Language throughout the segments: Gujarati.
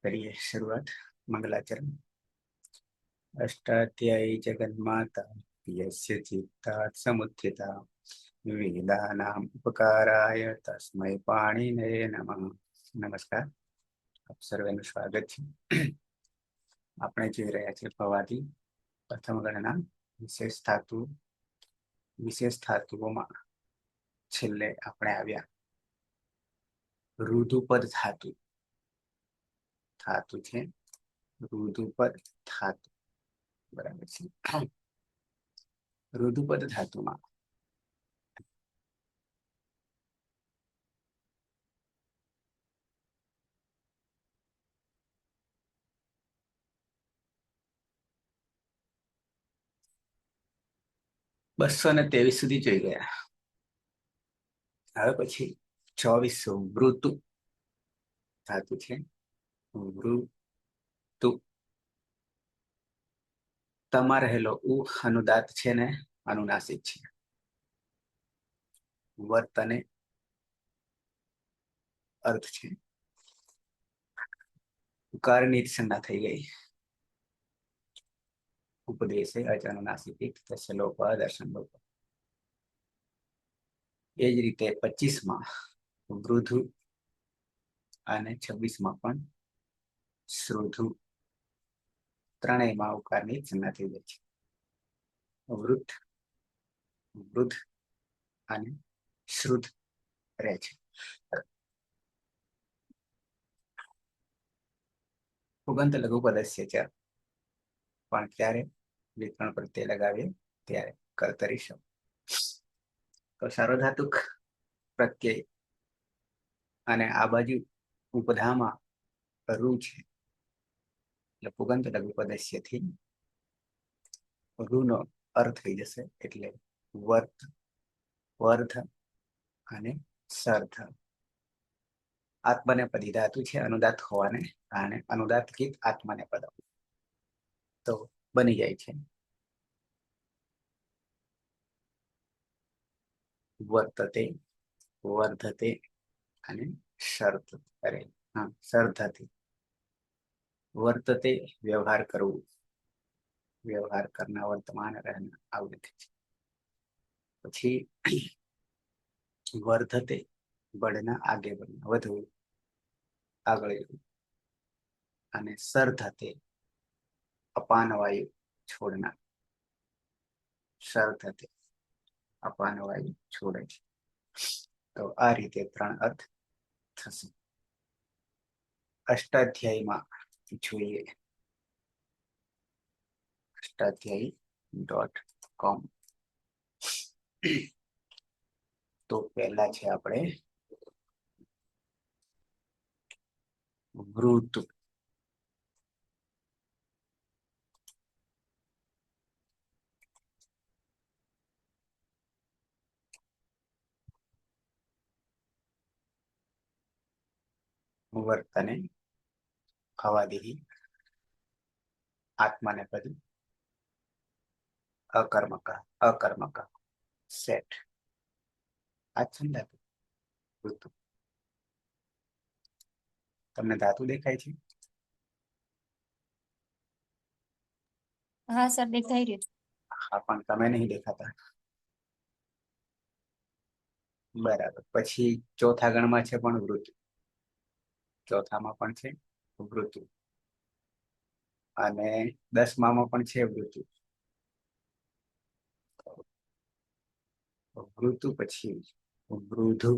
करिए शुरुआत। मंगलाचरण। अष्टाध्यायी जगन्माता यस्य चित्तात् समुत्थिता वेदानाम् उपकाराय तस्मै पाणिनये नमः। नमस्कार, આપ સર્વેનું સ્વાગત છે। આપણે જોઈ રહ્યા છીએ ભવાતી પ્રથમ ગણના વિશેષ ધાતુઓમાં છેલ્લે આપણે આવ્યા રુધુપદ ધાતુ છે। રુધુપદ ધાતુ બરાબર છે। રુધુપદ ધાતુમાં બસો ને 23 સુધી જોઈ ગયા। હવે પછી 24 વૃતુ ધાતુ છે। વૃતુ તમાં રહેલો ઉ અનુદાત છે ને અનુનાસિક છે। વર્તને અર્થ છે। ઉકારની સંજ્ઞા થઈ ગઈ। ઉપદેશે અનુનાસિક થશે લોપ દર્શન લોપ। એ જ રીતે 25માં વૃધુ અને 26માં પણ શ્રુધુ ત્રણેયમાં ઉકારની સંજ્ઞા થઈ જાય છે। વૃદ્ધ વૃદ્ધ અને શ્રુદ્ધ રહે છે। પુગંત લઘુ પદસ્ય છે પણ ક્યારે વિકરણ પ્રત્યય લગાવીએ ત્યારે કર્તરી શબ્દ। તો સાર્વધાતુક પ્રત્યય અને આ બાજુ ઉપધામાં રૂ છે એટલે પુગંત લઘુ પદસ્ય થી રૂનો અર્થ થઈ જશે એટલે વર્ત વર્ધ અને સર્ધ। આત્મનેપદી ધાતુ છે અનુદાત હોવાને કારણે અનુદાત કીટ આત્મનેપદ તો બની જાય છે વર્તતે વર્ધતે અને સર્ધતે। વર્તતે વ્યવહાર કરવું, વ્યવહાર કરના વર્તમાન રહેના આવૃત્તિ છે। પછી વર્ધતે બળના આગે બળના વધવું આગળ અને સર્ધતે અપાન વાયુ છોડના। સર્ધતે અપાન વાયુ છોડે છે। તો આ રીતે ત્રણ અર્થ થશે। અષ્ટાધ્યાયીમાં જોઈએ અષ્ટાધ્યાયી.com। તો પહેલા છે આપણે વૃતુ। વર્તને ભવાદિ આત્મનેપદી અકર્મક સેટ। આ ધાતુ વૃતુ। તમને ધાતુ દેખાય છે? હા સર દેખાઈ રહ્યું છે। હા પણ તમે નહીં દેખાતા। બરાબર। પછી ચોથા ગણમાં છે પણ વૃતુ। ચોથામાં પણ છે વૃતુ અને 10મામાં પણ છે વૃતુ। વૃતુ પછી વૃધુ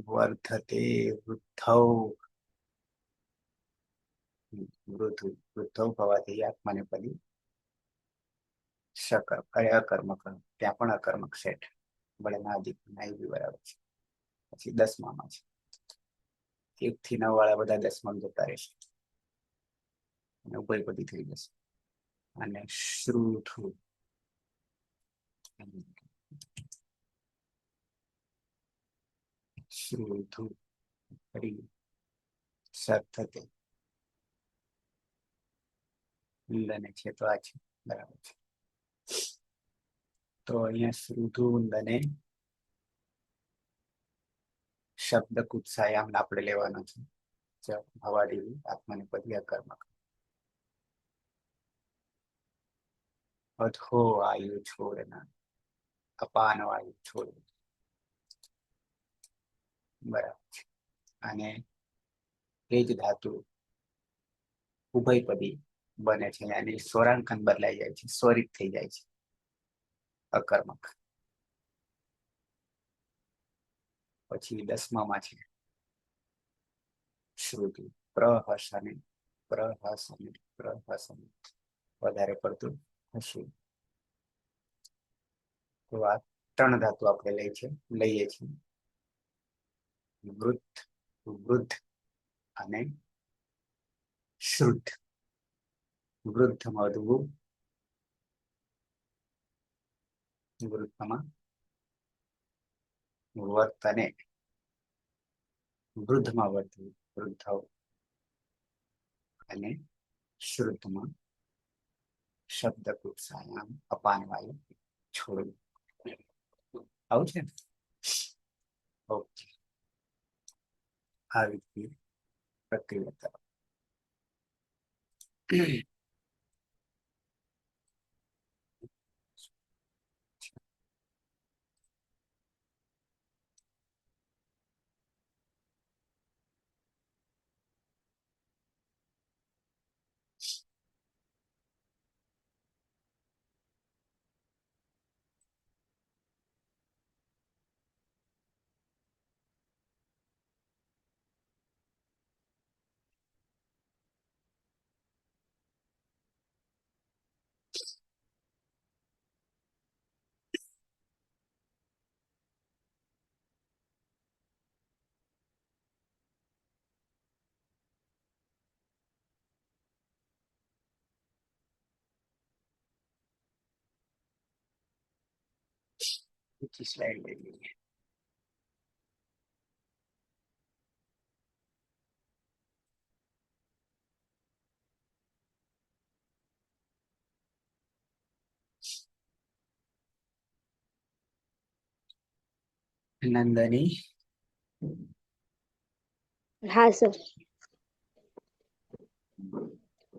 વર્ધતે વૃદ્ધૌ વૃદ્ધૌ ભવાથી આત્મનેપદી અકર્મક ત્યાં પણ અકર્મક સેટ બળના અધિક બી બરાબર છે। પછી 10મામાં છે 1 થી 9 વાળા બધા 10માં જતા રહેશે અને ઉભયપદી થઈ જશે અને શ્રુધુ શ્રુધુ ફરી સર્ધતે ઉંદને છે તો આ છે બરાબર છે। તો અહીંયા શ્રુધુ ઉંદને શબ્દ કુત્સાયામ આપણે લેવાનો છે હવાડી આત્મનેપદી અકર્મક. અધો વાયુ છોડના અપાન વાયુ છોડ. બરાબર છે. અને એ જ ધાતુ ઉભયપદી બને છે અને સ્વરાંકન બદલાઈ જાય છે, સ્વરિત થઈ જાય છે અકર્મક. પછી 10માં છે શ્રુતિ. પ્રહસને પ્રહસને પ્રહસને વધારે પડતું હશે. તો આ 3 ધાતુ આપણે લઈએ છીએ વૃદ્ધ, વૃદ્ધ અને શુદ્ધ. વૃદ્ધમાં વધવું, વૃદ્ધમાં વર્તને, વૃદ્ધમાં વધવું વૃદ્ધ, અને શુદ્ધમાં શબ્દ કુત્સાયામ અપાન વાયુ છોડવું. આવું છે ને? ઓકે. આ રીતે પ્રક્રિયા કરો. બીજી સ્લાઇડ લઈ લઈએ. નંદની. હા સર.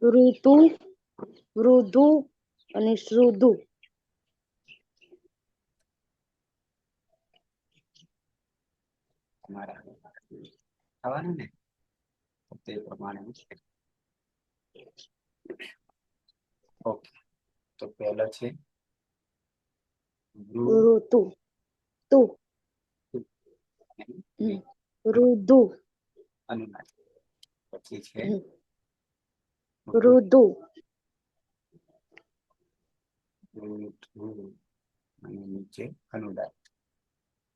ઋતુ, વૃદ્ધુ અને શ્રુદુ. તમારા થવાનું ને તે પ્રમાણે. ઓકે. તો પહેલો છે ઋતુ, તુ, ઋતુ, અનુનાદ. પછી છે ઋતુ, અને નીચે અનુદાન,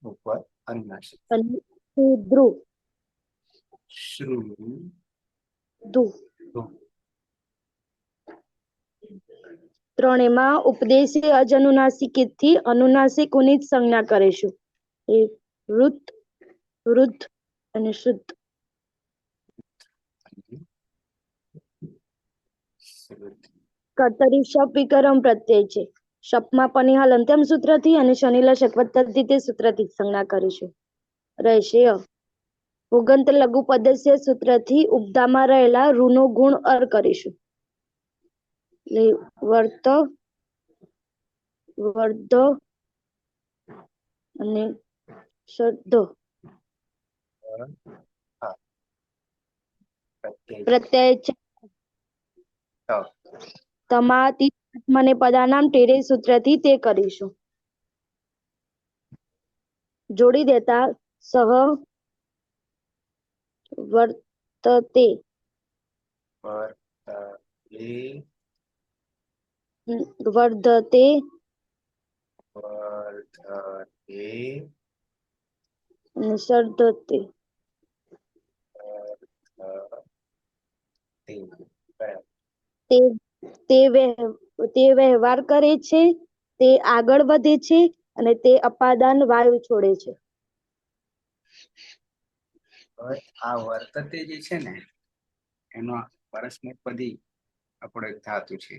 ઉપર અનુનાસિક. અને શુદ્રુ, શ્રુ દુ. ત્રણેયમાં ઉપદેશી અજનુનાસિકથી અનુનાસિકોની જ સંજ્ઞા કરીશું. એ ઋત, વૃદ્ધ અને શુદ્ધ. કર્તરી શપ વિકરમ પ્રત્યય છે. શપમાં પનિહાલ અંત્યમ સૂત્રથી અને શનિલા શકવત્તરથી તે સૂત્રથી સંજ્ઞા કરીશું. રહેશે ઉગંત લઘુ પદસ્ય સૂત્રથી ઉપદામાં રહેલા ઋનો ગુણ અર કરીશું. વર્ત, વર્ધ અને શ્રદ્ધ. પ્રત્યય તમાતી મને પદાનામ ટેરે સૂત્રથી તે કરીશું. જોડી દેતા સહ વર્તતે, વર્ધતે, અને સર્ધતે. તે વ્યવહાર કરે છે, તે આગળ વધે છે અને તે અપાદાન વાયુ છોડે છે. આ વર્તતે જે છે ને એનો પરસ્મૈપદી આપણો એક ધાતુ છે.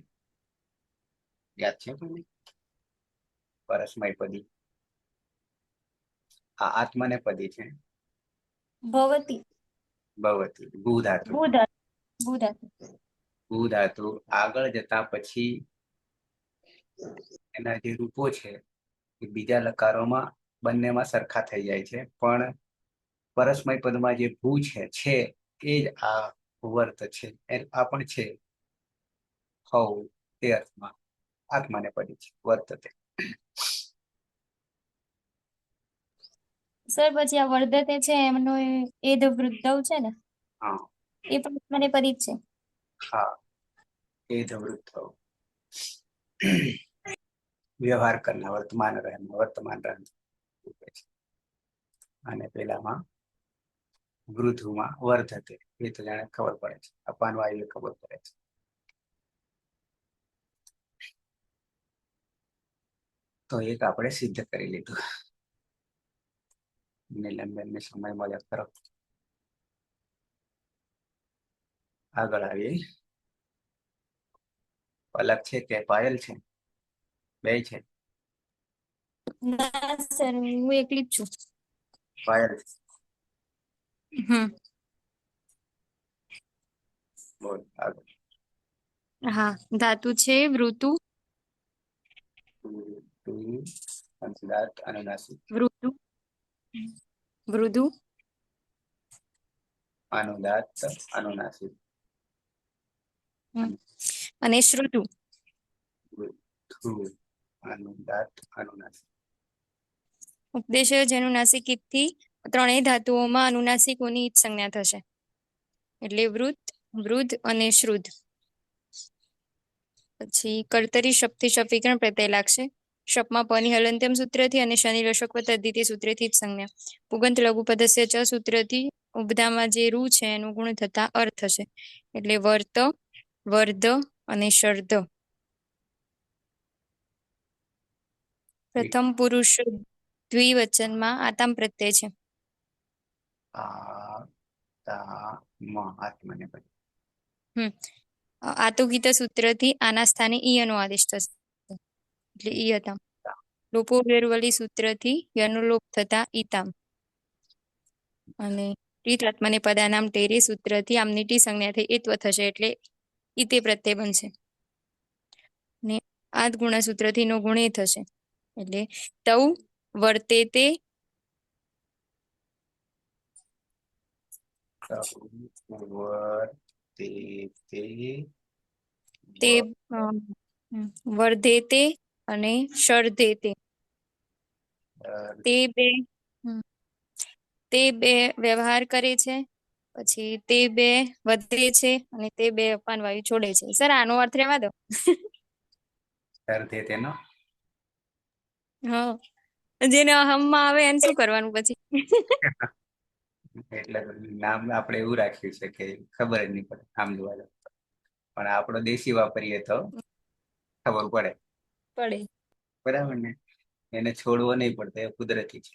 યાદ છે તમને? પરસ્મૈપદી આ આત્મનેપદી છે ભવતી. ભવતી. ભૂ ધાતુ. ભૂ ધાતુ. ભૂ ધાતુ. ભૂ ધાતુ આગળ જતા પછી એના જે રૂપો છે એ બીજા લકારોમાં બંનેમાં સરખા થઈ જાય છે, પણ પરસ્મય પદમાં જે ભૂ છે એ જ આ વર્ત છે. આ પણ છે હવ તે અર્થમાં આત્માને પડી છે વર્તતે. સર પછી આ વર્ધતે છે એમનો એધ વૃદ્ધવ છે ને, હા એ પણ મને પરી જ છે. હા એ વૃદ્ધ વ્યવહાર કરના વર્તમાન રહેન અને પેલામાં વૃદ્ધમાં વર્ધતે. એ તો જાણે ખબર પડે છે, અપાન વાયુ ખબર પડે છે. તો એક આપણે સિદ્ધ કરી લીધું. નીલમબેનને સમય મળે ખરો. આગળ આવી પલક છે કે પાયલ છે? બે છે. ના સર હું એકલી જ છું. પાયલ. બોલ આગળ. હા ધાતુ છે વૃતુ. અંશદાત અનુનાસિક. વૃતુ. વૃદુ. અનુદાત અનુનાસિક. અને શ્રુતુ. અનુદાત અનુનાસિક. ઉપદેશ જેનું નાસિક થી ત્રણેય ધાતુઓમાં અનુનાસિકોની ઈજ સંજ્ઞા થશે, એટલે વૃત, વૃદ્ધ અને શ્રુદ્ધ. પછી કર્તરી શપથી શપ વિકરણ પ્રત્યય લાગશે. શપમાં પની હલંત્યમ સૂત્રથી અને શનિ રસક તદ્ધિતિ સૂત્રથી જ સંજ્ઞા. પુગંત લઘુ પદસ્ય ચ સૂત્રથી ઉપધામાં જે રૂ છે એનું ગુણ થતા અર્થ થશે, એટલે વર્ત, વર્ધ અને શર્ધ. પ્રથમ પુરુષ દ્વિવચનમાં આતામ પ્રત્યય છે. આત્મને પડી. આતુગીત સૂત્રથી આના સ્થાને ઈયનો આદેશ થશે, એટલે ઈયતામ. લોપો વેરવલી સૂત્રથી યનો લોપ થતા ઈતામ. અને ટીતાત્મને પદાનામ ટેરે સૂત્રથી આમની ટી સંજ્ઞા થઈ એત્વ થશે, એટલે ઈતે પ્રત્યય બનશે. ને આદ ગુણ સૂત્રથી નો ગુણ એ થશે, એટલે તૌ વર્તે તે તે વર્ધે તે અને શર્ધે તે. તે બે વ્યવહાર કરે છે, પછી તે બે વધે છે અને તે બે અપાન વાયુ છોડે છે. સર આનો અર્થ રહેવા દો. તેનો હા, જેને અહમમાં આવે એને શું કરવાનું પછી? એટલે નામ આપણે એવું રાખ્યું છે કે ખબર જ નહીં પડે આમ જોવા જઈએ, પણ આપણો દેશી વાપરીએ તો ખબર પડે. બરાબર ને? એને છોડવો નહીં પડતો, એ કુદરતી છે.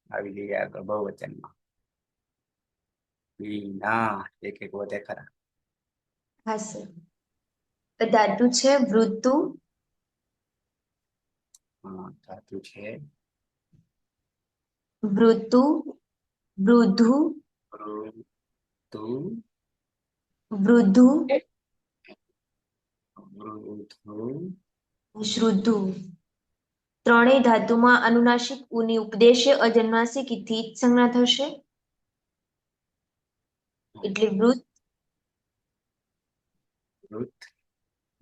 આવી જઈએ આગળ બહુવચનમાં. ના એક એક વધે ખરા. હા સર. ધાતુ છે વૃતુ. ધાતુ છે વૃતુ, વૃધુ, વૃતુ, વૃધુ, વૃધુ, શ્રુધુ. ત્રણેય ધાતુમાં અનુનાસિક ઉની ઉપદેશ્ય અજન્માસિક થી સંજ્ઞા થશે, એટલે વૃત,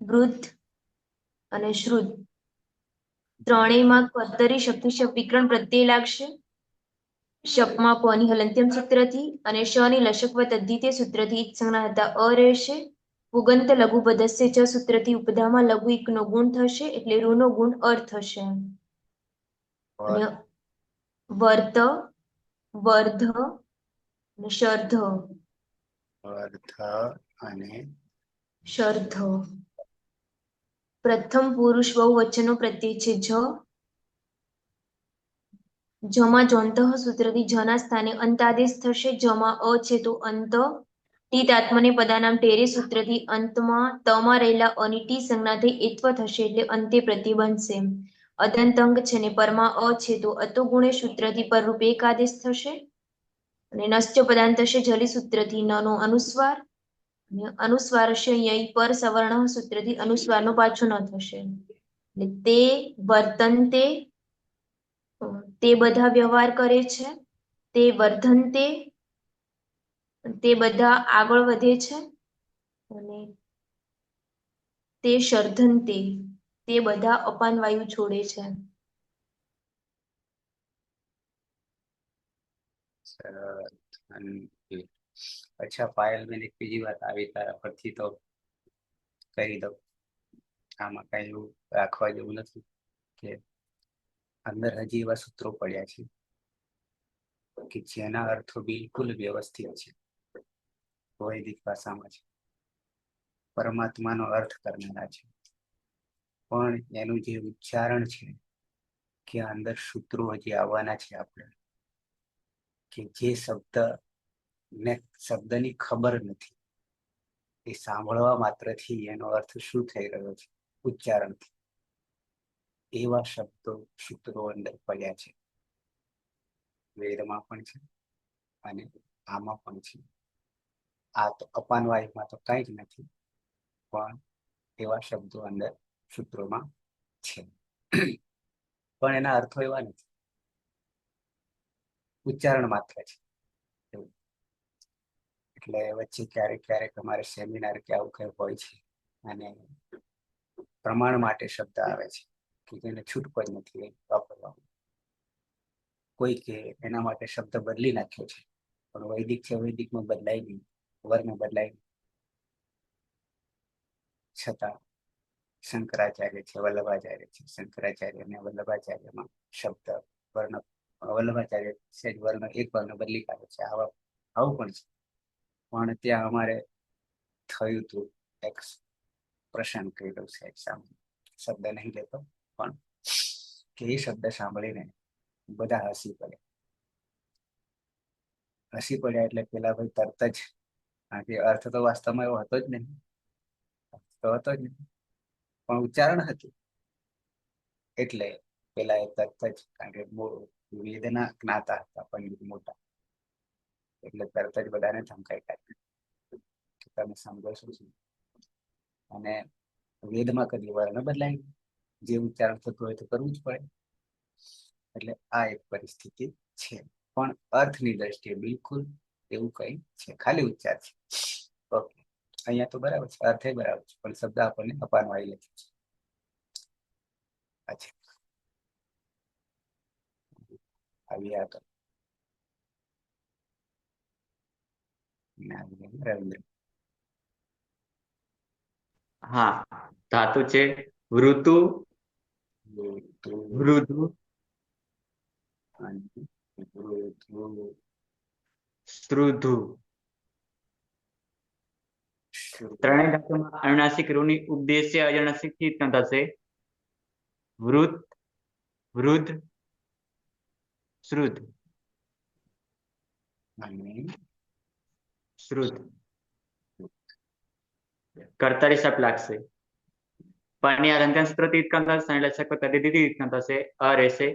વૃદ્ધ અને શ્રુદ્ધ. ત્રણેયમાં કર્તરી શક્તિ શપ વિકરણ પ્રત્યય લાગશે. શપમાં પની હલંત્યમ સૂત્રથી અને શની લશકવ તદ્ધિતે સૂત્રથી સંજ્ઞા હતા અ રહેશે. પુગંત લઘુ પદસ્ય ચ સૂત્રથી ઉપધામાં લઘુ એક નો ગુણ થશે, એટલે રૂ નો ગુણ અર્થ થશે. અને વર્ત, વર્ધ અને શર્ધ. અર્થ અને શર્ધ. પ્રથમ પુરુષ બહુવચનનો પ્રત્યય છે જ. જમાં જોંતઃ સૂત્રથી જના સ્થાને અંતાદેશ થશે. જમાં અ છે તો અંત. ટીત આત્મને પદાનામ ટેરે સૂત્રથી અંતમાં તમાં રહેલા અની ટી સંજ્ઞા થઈ એત્વ થશે, એટલે અંતે પ્રતિ બનશે. અદંતંગ છે ને પરમાં અ છે તો અતો ગુણે સૂત્રથી પર રૂપે એક આદેશ થશે. અને નશ્ચ પદાંત થશે જલી સૂત્રથી ન નો અનુસ્વાર. અને અનુસ્વાર છે અહીંયા પર સવર્ણ સૂત્રથી અનુસ્વારનો પાછો ન થશે. એટલે તે વર્તનતે, તે બધા વ્યવહાર કરે છે. તે વર્ધનતે, તે બધા આગળ વધે છે. અને તે શર્ધનતે, તે બધા અપાન વાયુ છોડે છે. અચ્છા પાયલ, મેં એક બીજી વાત આવી તારા પરથી તો કહી દઉં. આમાં કઈ એવું રાખવા જેવું નથી કે અંદર હજી એવા સૂત્રો પડ્યા છે કે જેના અર્થો બિલકુલ વ્યવસ્થિત છે, વૈદિક ભાષામાં છે, પરમાત્માનો અર્થ કરનારા છે, પણ એનું જે ઉચ્ચારણ છે કે અંદર સૂત્રો હજી આવવાના છે આપણે, કે જે શબ્દની ખબર નથી, એ સાંભળવા માત્રથી એનો અર્થ શું થઈ રહ્યો છે ઉચ્ચારણથી, એવા શબ્દો સૂત્રો અંદર પડ્યા છે. વેદમાં પણ છે અને આમાં પણ છે. આ તો અપાન વાયુમાં તો કઈ જ નથી, પણ એવા શબ્દો અંદર સૂત્રોમાં છે. પણ એના અર્થો એવા નથી, ઉચ્ચારણ માત્ર છે. એટલે વચ્ચે ક્યારેક ક્યારેક અમારે સેમિનાર કે આવું કઈ હોય છે અને પ્રમાણ માટે શબ્દ આવે છે કે જેને છૂટકો જ નથી વાપરવાનો. કોઈ કે એના માટે શબ્દ બદલી નાખ્યો છે, પણ વૈદિક છે, વૈદિકમાં બદલાય નહીં, વર્ણ બદલાય નહીં. છતાં શંકરાચાર્ય છે, વલ્લભાચાર્ય છે, શંકરાચાર્ય અને વલ્લભાચાર્યમાં શબ્દ વર્ણ, વલ્લભાચાર્ય છે વર્ણ, એક વર્ણ બદલી કાઢે છે. આવું પણ છે. પણ ત્યાં અમારે થયું હતું એક પ્રસંગ કર્યો છે, શબ્દ નહીં લેતો, પણ કે એ શબ્દ સાંભળીને બધા હસી પડ્યા એટલે પેલા ભાઈ તરત જ, કારણ કે અર્થ તો વાસ્તવમાં એવો હતો જ નહીં, પણ ઉચ્ચારણ હતું એટલે પેલા એ તરત જ, કારણ કે વેદના જ્ઞાતા હતા પંડિત મોટા, એટલે તરત જ બધાને ધમકાઈ કાઢી, તમે સમજો છો. અને વેદમાં કદી વર્ણ બદલાય, જે ઉચ્ચારણ થતું હોય તો કરવું જ પડે. એટલે આ એક પરિસ્થિતિ છે, પણ અર્થની દ્રષ્ટિએ બિલકુલ એવું કઈ છે, ખાલી ઉચ્ચાર છે. ઓકે, અહીંયા તો બરાબર છે, અર્થ બરાબર છે, પણ શબ્દ આપણને અપાન વાળી લખ્યું છે. અચ્છા, આવ્યા તો રવિન્દ્ર. હા, ધાતુ છે વૃતુ, વૃધુ, શ્રુધુ. ત્રણેય ધાતુમાં અનુનાસિક રૂની ઉપદેશ્ય અનુનાસિક થી થશે વૃત, વૃદ્ધ, શ્રુત, શ્રુત. કર્તારી શબ્દ લાગશે. પણ આ રંજન સૂત્ર તીર્થકાંત સંલક્ષક તદ્ધિતિ તીર્થકાંત થશે. અ રહેશે.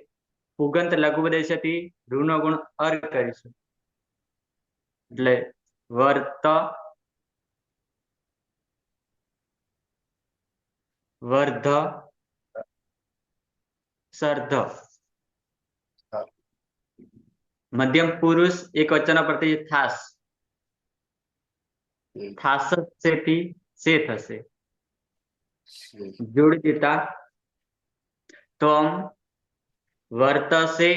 પુગંત લઘુ ઉપદેશથી ઋનો ગુણ અર કરીશું. એટલે વર્ત, વર્ધ, સર્ધ. મધ્યમ પુરુષ એક વચન પ્રતિ થાસ, થાસ સે થશે. જોડી દેતા તમ વર્તસે,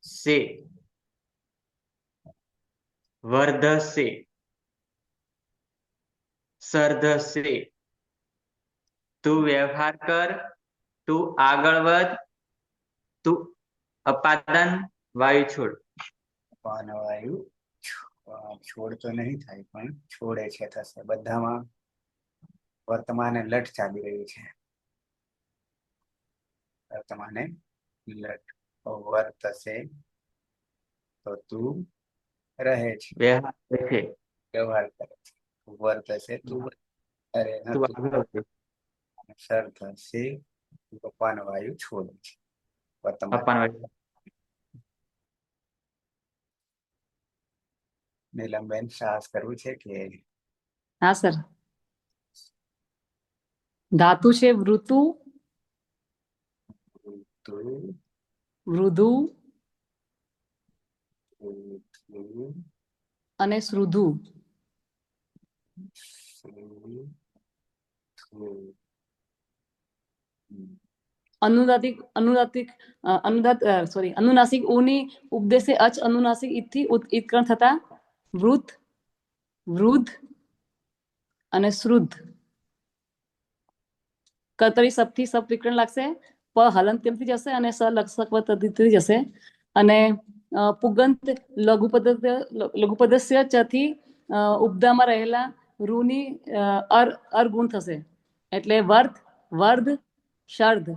સે, વર્ધસે, સર્ધસે. તું વ્યવહાર કર, તું આગળ વધ, તું અપાદન વાયુ છોડ. અપાન વાયુ છોડ તો નહીં થાય, પણ છોડે છે થશે. બધામાં વર્તમાને લટ ચાલી રહ્યું છે, વર્તમાને લટ. વર્તશે તો તું રહે છે, વ્યવહાર છે, વ્યવહાર કરે છે. વર્તશે તું, અરે તું આગળ વધ. સર થશે અપાન વાયુ છોડે છે. વર્તમાન અપાન વાયુ. નીલમબેન સાહસ કરવું છે કે હા સર. ધાતુ છે વૃતુ, ઋતુ, વૃધુ ઋતુ, અને શ્રુધુ. ઋતુ, અનુનાસિક ઉની ઉપદેશે અચ અનુનાસિક ઈથી ઉત્કર્ણ થતા વૃત, વૃદ્ધ અને શ્રુદ્ધ. કર્તરી સપથી સપ વિકરણ લાગશે. પ હલંત્યમથી જશે અને સ લક્ષકવતથી જશે. અને પુગંત લઘુપદસ્ય ચથી ઉપદામાં રહેલા રૂની અર ગુણ થશે. એટલે વર્ધ, વર્ધ, શર્ધ.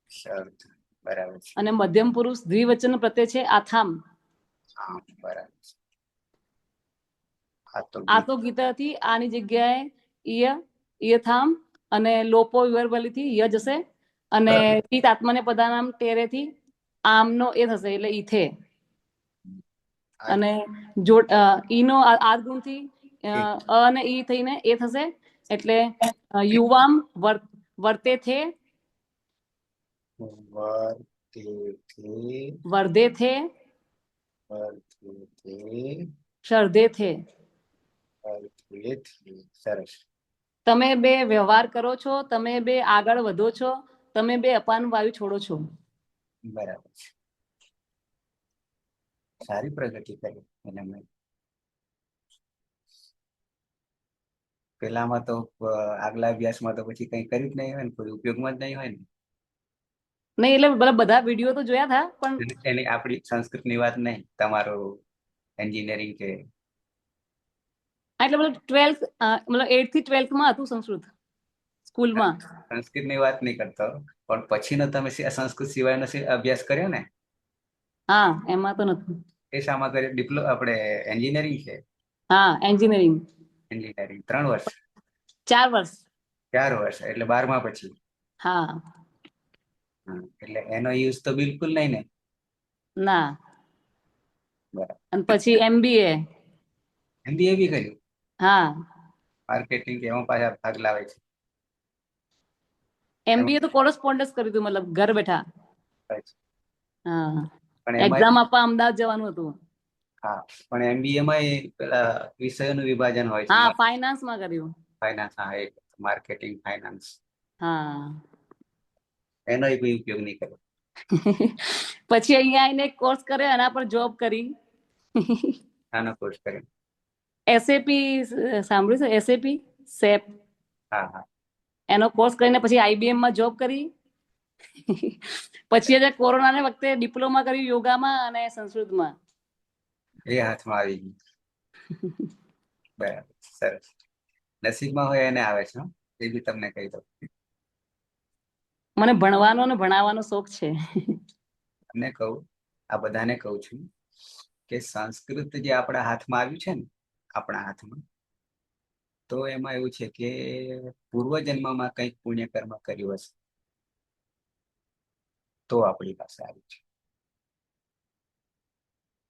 શબ્દ બરાબર છે. અને મધ્યમ પુરુષ દ્વિવચન પ્રત્યય છે આથામ. હા બરાબર છે. આ તો આ તો ગીતાથી આની જગ્યાએ ઈય, ઈયથામ અને લોપો વિવરબલીથી ય જશે. અને તીત આત્માને પદાનામ ટેરેથી આમનો એ થશે એટલે ઈથે. અને ઈનો આ ગુણથી અ અને ઈ થઈને એ થશે એટલે યુવામ વર્તે થે, વર્તેથી, વર્ધે થે, વર્તેથી, શર્ધે થે. વર્તેથી. સરસ. તમે બે વ્યવહાર કરો છો, તમે બે આગળ વધો છો, તમે બે અપાન વાયુ છોડો છો. બરાબર છે. સારી પ્રગતિ કરી એને મેં. પેલામાં તો આગલા અભ્યાસમાં તો પછી કઈ કર્યું જ નહીં હોય ને, કોઈ ઉપયોગમાં જ નહીં હોય ને. નહીં એટલે બધા વિડીયો તો જોયા હતા પણ એની આપણી સંસ્કૃતની વાત નહીં, તમારું એન્જિનિયરિંગ કે એટલે મતલબ 12th મતલબ 8th થી 12th માં હતું સંસ્કૃત સ્કૂલમાં. સંસ્કૃતની વાત નહીં કરતો, પણ પછીનો તમે સંસ્કૃત સિવાયનો અભ્યાસ કર્યો ને, હા એમાં તો નથી. એ શામાં કર્યો? આપણે એન્જિનિયરિંગ છે. હા એન્જિનિયરિંગ. એન્જિનિયરિંગ 3 વર્ષ, 4 વર્ષ. 4 વર્ષ એટલે 12મા પછી. હા. એટલે એનો યુઝ તો બિલકુલ નહીં ને. ના. બરાબર. અને પછી MBA. MBA બી કર્યું? હા. માર્કેટિંગ એમાં પાછા ભાગ લાવે છે. MBA તો કોરસ્પોન્ડન્સ કર્યું હતું મતલબ ઘર બેઠા. હા. પણ એક્ઝામ એમાં આપવા અમદાવાદ જવાનું હતું. હા, પણ MBA માં પેલા વિષયોનું વિભાજન હોય છે. હા ફાઇનાન્સમાં કર્યું. ફાઇનાન્સ, હા, એક માર્કેટિંગ ફાઇનાન્સ. હા. એનો કોઈ ઉપયોગ નહીં કર્યો. પછી અહીંયા આવીને કોર્સ કર્યો, એના પર જોબ કરી. આનો કોર્સ કર્યો. SAP સાંભળ્યું છે? SAP shape. હા હા. એનો કોર્સ કરીને પછી IBM માં જોબ કરી. પછી આજે કોરોનાને વખતે ડિપ્લોમા કર્યું યોગામાં અને સંસ્કૃતમાં. એ હાથમાં આવી ગયું. બરાબર, સરસ. નસીબમાં હોય એને આવે છે, એ બી તમને કહી દઉં. મને ભણવાનો અને ભણાવવાનો શોખ છે. તમને કહું, આ બધાને કહું છું કે સંસ્કૃત જે આપણા હાથમાં આવ્યું છે ને, આપણા હાથમાં, તો એમાં એવું છે કે પૂર્વજન્મમાં કંઈક પુણ્ય કર્મ કર્યું હશે તો આપણી પાસે આવ્યું છે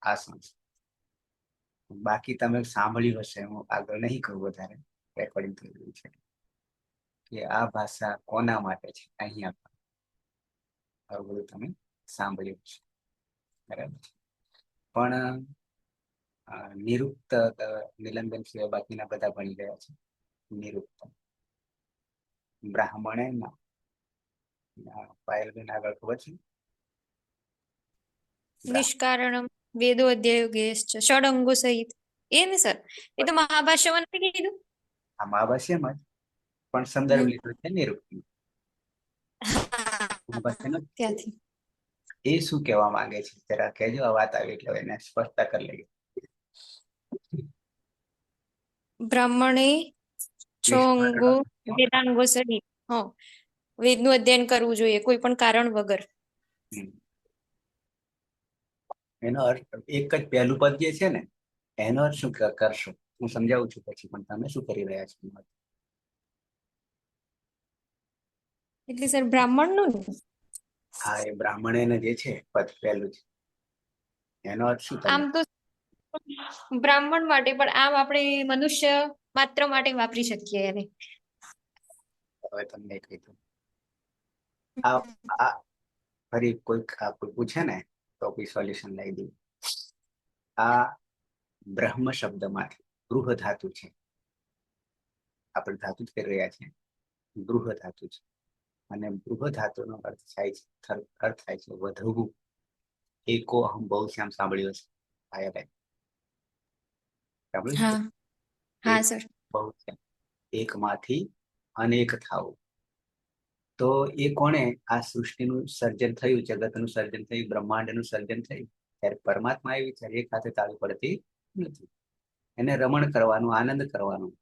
આ સંસ્કૃત. બાકી તમે સાંભળ્યું હશે, હું આગળ નહીં કહું, વધારે રેકોર્ડિંગ થઈ રહ્યું છે, કે આ ભાષા કોના માટે છે, અહીંયા આવું બધું તમે સાંભળ્યું છે, બરાબર છે. પણ નિરુક્ત નીલમબેન સિવાય બાકીના બધા ભણી ગયા છે. નિરુક્ત બ્રાહ્મણે ના. પાયલબેન આગળ ખબર છે? નિષ્કારણમ વેદો અધ્યાયોગેશ્ચ ષડંગો સહિત. એ ને સર, એ તો મહાભાષ્યમાં નથી કીધું? આ મહાભાષ્યમાં જ, પણ સંદર્ભ લીધો છે નિરુક્ત. ત્યાંથી એ શું કહેવા માંગે છે જરા કહેજો, આ વાત આવી એટલે એને સ્પષ્ટતા કરી લઈએ. બ્રાહ્મણે છ અંગો વેદાંગો સહિત વેદનું અધ્યયન કરવું જોઈએ કોઈ પણ કારણ વગર. એનો અર્થ એક જ પહેલું પદ જે છે ને, એનો અર્થ શું કરશો હું સમજાવું છું પછી, પણ તમે શું કરી રહ્યા છો? એટલે સર બ્રાહ્મણનું ને? હા, એ બ્રાહ્મણેને જે છે પદ પહેલું છે, એનો અર્થ શું આમ તમે? તો બ્રાહ્મણ માટે, પણ આમ આપણે મનુષ્ય માત્ર માટે વાપરી શકીએ એને. હવે તમને કીધું આ આ ફરી કોઈ પૂછે ને તો બી સોલ્યુશન લઈ દઉં. આ બ્રહ્મ શબ્દમાંથી બૃહ ધાતુ છે, આપણે ધાતુ જ કરી રહ્યા છીએ, બૃહ ધાતુ છે, અને બૃહ ધાતુનો અર્થ થાય છે વધવું. એકો અહમ બહુ શ્યામ સાંભળ્યો છે ભાઈ, સાંભળ્યું છે? હા હા એક સર. બહુ શ્યામ, એકમાંથી અનેક થાવું. તો એ કોણે આ સૃષ્ટિનું સર્જન થયું, જગતનું સર્જન થયું, બ્રહ્માંડનું સર્જન થયું, ત્યારે પરમાત્મા એ વિચાર એક હાથે તાળી પડતી નથી. એને રમણ કરવાનું, આનંદ કરવાનું.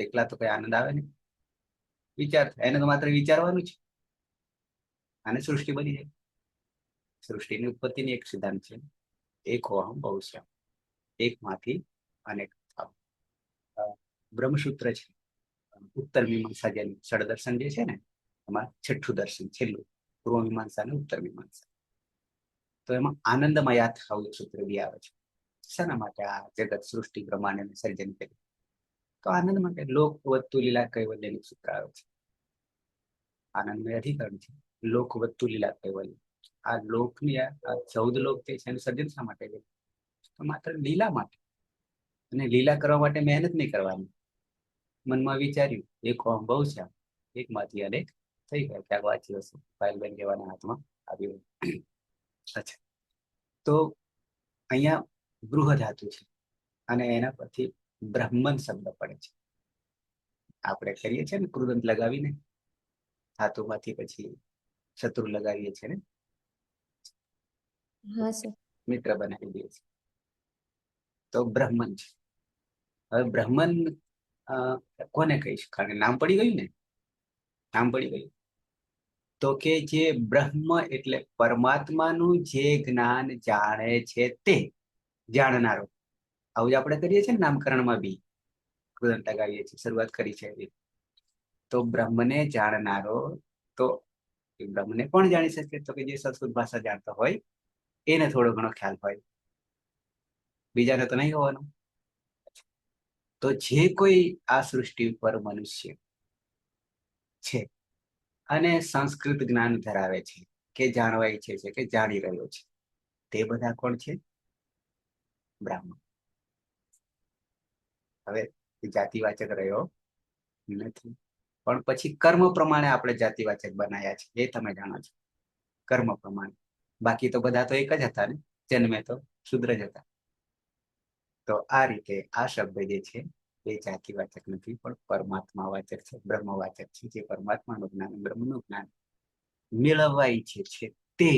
એકલા તો કઈ આનંદ આવે ને, વિચાર થાય, એને તો માત્ર વિચારવાનું છે અને સૃષ્ટિ બની જાય. સૃષ્ટિની ઉત્પત્તિની એક સિદ્ધાંત છે, એક અહમ બહુ શ્યામ, એકમાંથી અનેક થાવું. બ્રહ્મસૂત્ર છે, ઉત્તર મીમાંસા જેનું ષડદર્શન જે છે ને, એમાં છઠ્ઠું દર્શન છેલ્લું, પૂર્વ મીમાંસા અને ઉત્તર મીમાંસા. તો એમાં આનંદમયા થાવું સૂત્ર બી આવે છે. શાના માટે આ જગત સૃષ્ટિ બ્રહ્માંડનું સર્જન કર્યું? તો આનંદ માટે. લોક વત્તુ લીલા કૈવલ્યનું સૂત્ર આવે છે. આનંદમય અધિકરણ છે, લોક વત્તુ લીલા કૈવલ્ય. આ લોકની આ 14 લોક છે એનું સર્જન શા માટે કર્યું? તો માત્ર લીલા માટે. અને લીલા કરવા માટે મહેનત નહીં કરવાની. મનમાં વિચાર્યું, એક ઓમ બહુ છે, એકમાંથી અનેક થઈ ગયા. ક્યાંક વાંચ્યું હશે, ફાઇલબેન કહેવાના હાથમાં આવ્યું. અચ્છા, તો અહીંયા બૃહ ધાતુ છે અને એના પરથી બ્રહ્મન શબ્દ પડે છે. આપણે કરીએ છીએ ને કૃદંત લગાવીને, ધાતુમાંથી પછી શત્રુ લગાવીએ છીએ ને, હા સર. મિત્ર બનાવી દઈએ છીએ. તો બ્રહ્મન છે. હવે બ્રહ્મન કોને કહીશ? કારણ કે નામ પડી ગયું ને, નામ પડી ગયું. તો કે જે બ્રહ્મ એટલે પરમાત્માનું જે જ્ઞાન જાણે છે તે જાણનારો. આવું જ આપણે કરીએ છીએ ને નામકરણમાં બી, કૃદંત લગાવીએ છીએ, શરૂઆત કરી છે એવી. તો બ્રહ્મને જાણનારો, તો બ્રહ્મને કોણ જાણી શકે? તો કે જે સંસ્કૃત ભાષા જાણતો હોય એને થોડો ઘણો ખ્યાલ હોય, બીજાને તો નહીં હોવાનો. તો જે કોઈ આ સૃષ્ટિ ઉપર મનુષ્ય છે અને સંસ્કૃત જ્ઞાન ધરાવે છે, કે જાણવા ઈચ્છે છે, કે જાણી રહ્યો છે, તે બધા કોણ છે? બ્રાહ્મણ. હવે જાતિવાચક રહ્યો નથી, પણ પછી કર્મ પ્રમાણે આપણે જાતિવાચક બનાયા છે, એ તમે જાણો છો, કર્મ પ્રમાણે. બાકી તો બધા તો એક જ હતા ને, જન્મે તો શુદ્ર જ હતા. તો આ રીતે આ શબ્દ જે છે એ જાતિવાચક નથી, પણ પરમાત્મા વાચક છે, બ્રહ્મવાચક છે. જે પરમાત્માનું જ્ઞાન, બ્રહ્મનું જ્ઞાન મેળવવા ઈચ્છે છે તે.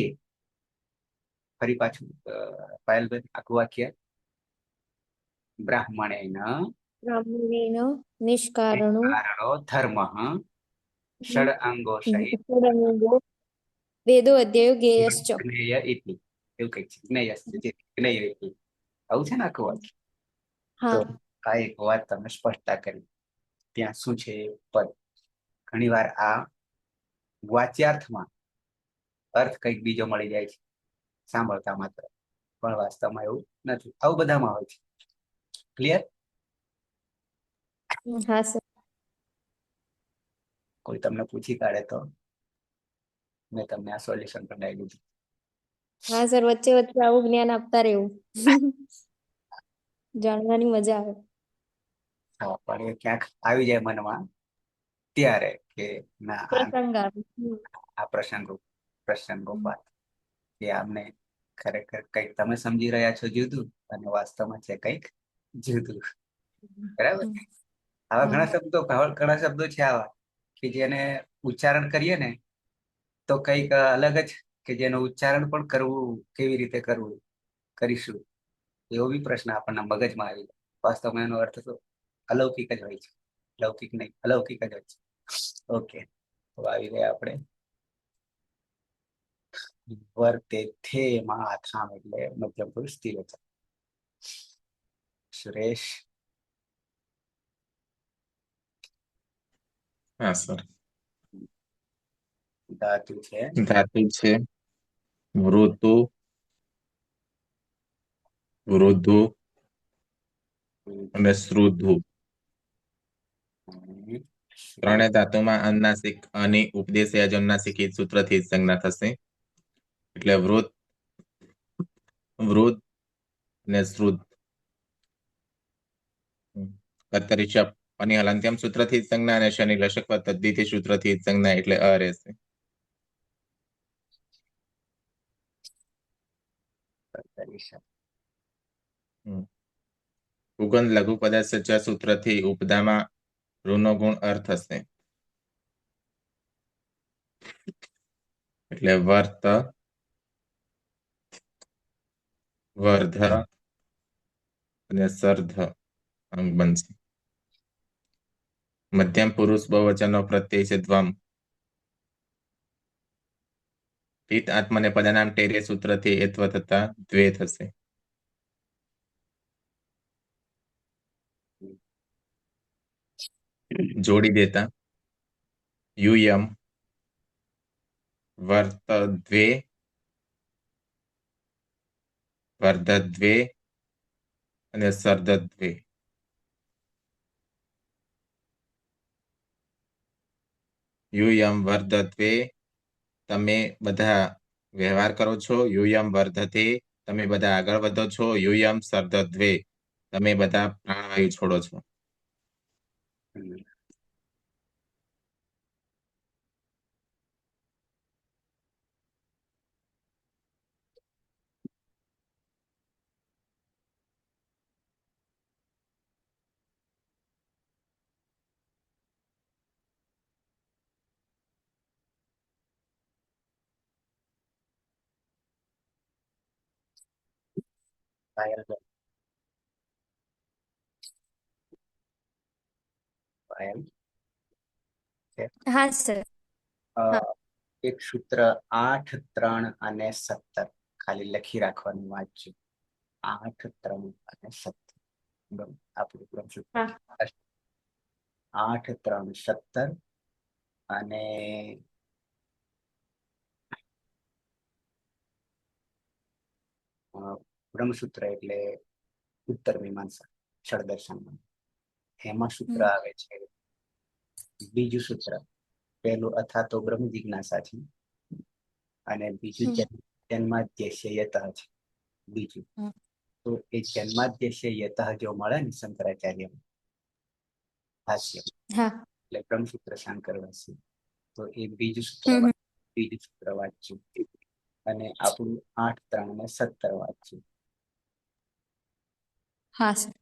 ફરી પાછું પાયલબેન આખું વાક્ય. બ્રાહ્મણેન બ્રાહ્મણેન નિષ્કારણો કારણો ધર્મ ષડ અંગો સહિત ષડંગો વેદો અધ્યાયો જ્ઞેયશ્ચ. જ્ઞેય ઇતિ. એવું કઈક છે, જ્ઞેયશ્ચ, જ્ઞેય ઇતિ. આવું છે ને આખું વાક્ય. તો હા. આ એક વાત તમે સ્પષ્ટતા કરી. ત્યાં શું છે પદ? ઘણીવાર આ વાચ્યાર્થમાં અર્થ કંઈક બીજો મળી જાય છે સાંભળતા માત્ર, પણ વાસ્તવમાં એવું નથી. આવું બધામાં હોય છે. ક્લિયર? હા સર. કોઈ તમને પૂછી કાઢે તો મેં તમને આ સોલ્યુશન પણ લઈ લીધું. હા સર, વચ્ચે વચ્ચે આવું જ્ઞાન આપતા રહેવું. જાણવાની મજા આવે. હા, પણ એ ક્યાંક આવી જાય મનમાં ત્યારે કે ના, પ્રસંગ આવે. આ પ્રસંગોપાત કે આમને ખરેખર કંઈક તમે સમજી રહ્યા છો જુદું અને વાસ્તવમાં છે કંઈક જુદું. બરાબર. આવા ઘણા શબ્દો છે આવા કે જેને ઉચ્ચારણ કરીએ ને તો કંઈક અલગ જ, કે જેનું ઉચ્ચારણ પણ કરવું કેવી રીતે કરવું, કરીશું, એવો બી પ્રશ્ન આપણને મગજમાં આવી જાય. વાસ્તવમાં એનો અર્થ તો અલૌકિક જ હોય છે. લૌકિક નહીં, અલૌકિક જ હોય છે. ઓકે, તો આવી ગયા આપણે વર્તે થેમાં આથામ એટલે મધ્યમ પુરુષ સ્ત્રીવચન. સુરેશ. હા સર. ધાતુ છે ધાતુ છે વૃતુ, વૃદ્ધુ અને શ્રુદ્ધુ. અને ત્રણેય ધાતુમાં અનુનાસિક અને ઉપદેશી અનુનાસિક સૂત્રથી જ સંજ્ઞા થશે. એટલે વૃદ્ધ, વૃદ્ધ ને શ્રુદ્ધ. કર્તરી શપ અને હલંત્યમ સૂત્રથી જ સંજ્ઞા અને શનિ લશક તદ્ધિતિ સૂત્રથી જ સંજ્ઞા એટલે અ રહેશે. કર્તરી શપ. ઉગંધ લઘુ પદાર્થ ચ સૂત્રથી ઉપદામાં ઋનો ગુણ અર્થ થશે. એટલે વર્ત, વર્ધ અને સર્ધ અંગ બનશે. મધ્યમ પુરુષ બહુવચનનો પ્રત્યય છે ધ્વમ. પિત આત્મને પદનામ ટેરે સૂત્રથી એત્વ થતા દ્વે થશે. જોડી દેતા યુયમ વર્તદ્વે, વર્ધદ્વે અને સર્ધદ્વે. યુયમ વર્ધદ્વે તમે બધા વ્યવહાર કરો છો. યુયમ વર્ધતે તમે બધા આગળ વધો છો. યુયમ સર્ધદ્વે તમે બધા પ્રાણવાયુ છોડો છો. પાયલ પાયલ હા સર. એક સૂત્ર 8, 3 અને 17 ખાલી લખી રાખવાનું વાંચજો. 8, 3 અને 17 આપણું ક્રમ સૂત્ર 8, 3, 17 અને બ્રહ્મસૂત્ર એટલે ઉત્તર મીમાંસા ષડદર્શનમાં. એમાં સૂત્ર આવે છે બીજું સૂત્ર. પહેલું અથા તો બ્રહ્મ જિજ્ઞાસાથી અને બીજું જન્માદ્યસ્ય યતઃ છે. બીજું તો એ જન્માદ્યસ્ય યતઃ જો મળે ને શંકરાચાર્ય ભાષ્ય એટલે બ્રહ્મસૂત્ર શાંકર ભાષ્ય, તો એ બીજું સૂત્ર વાંચવું અને આપણું 8, 3 અને 17 વાંચવું. હા સર.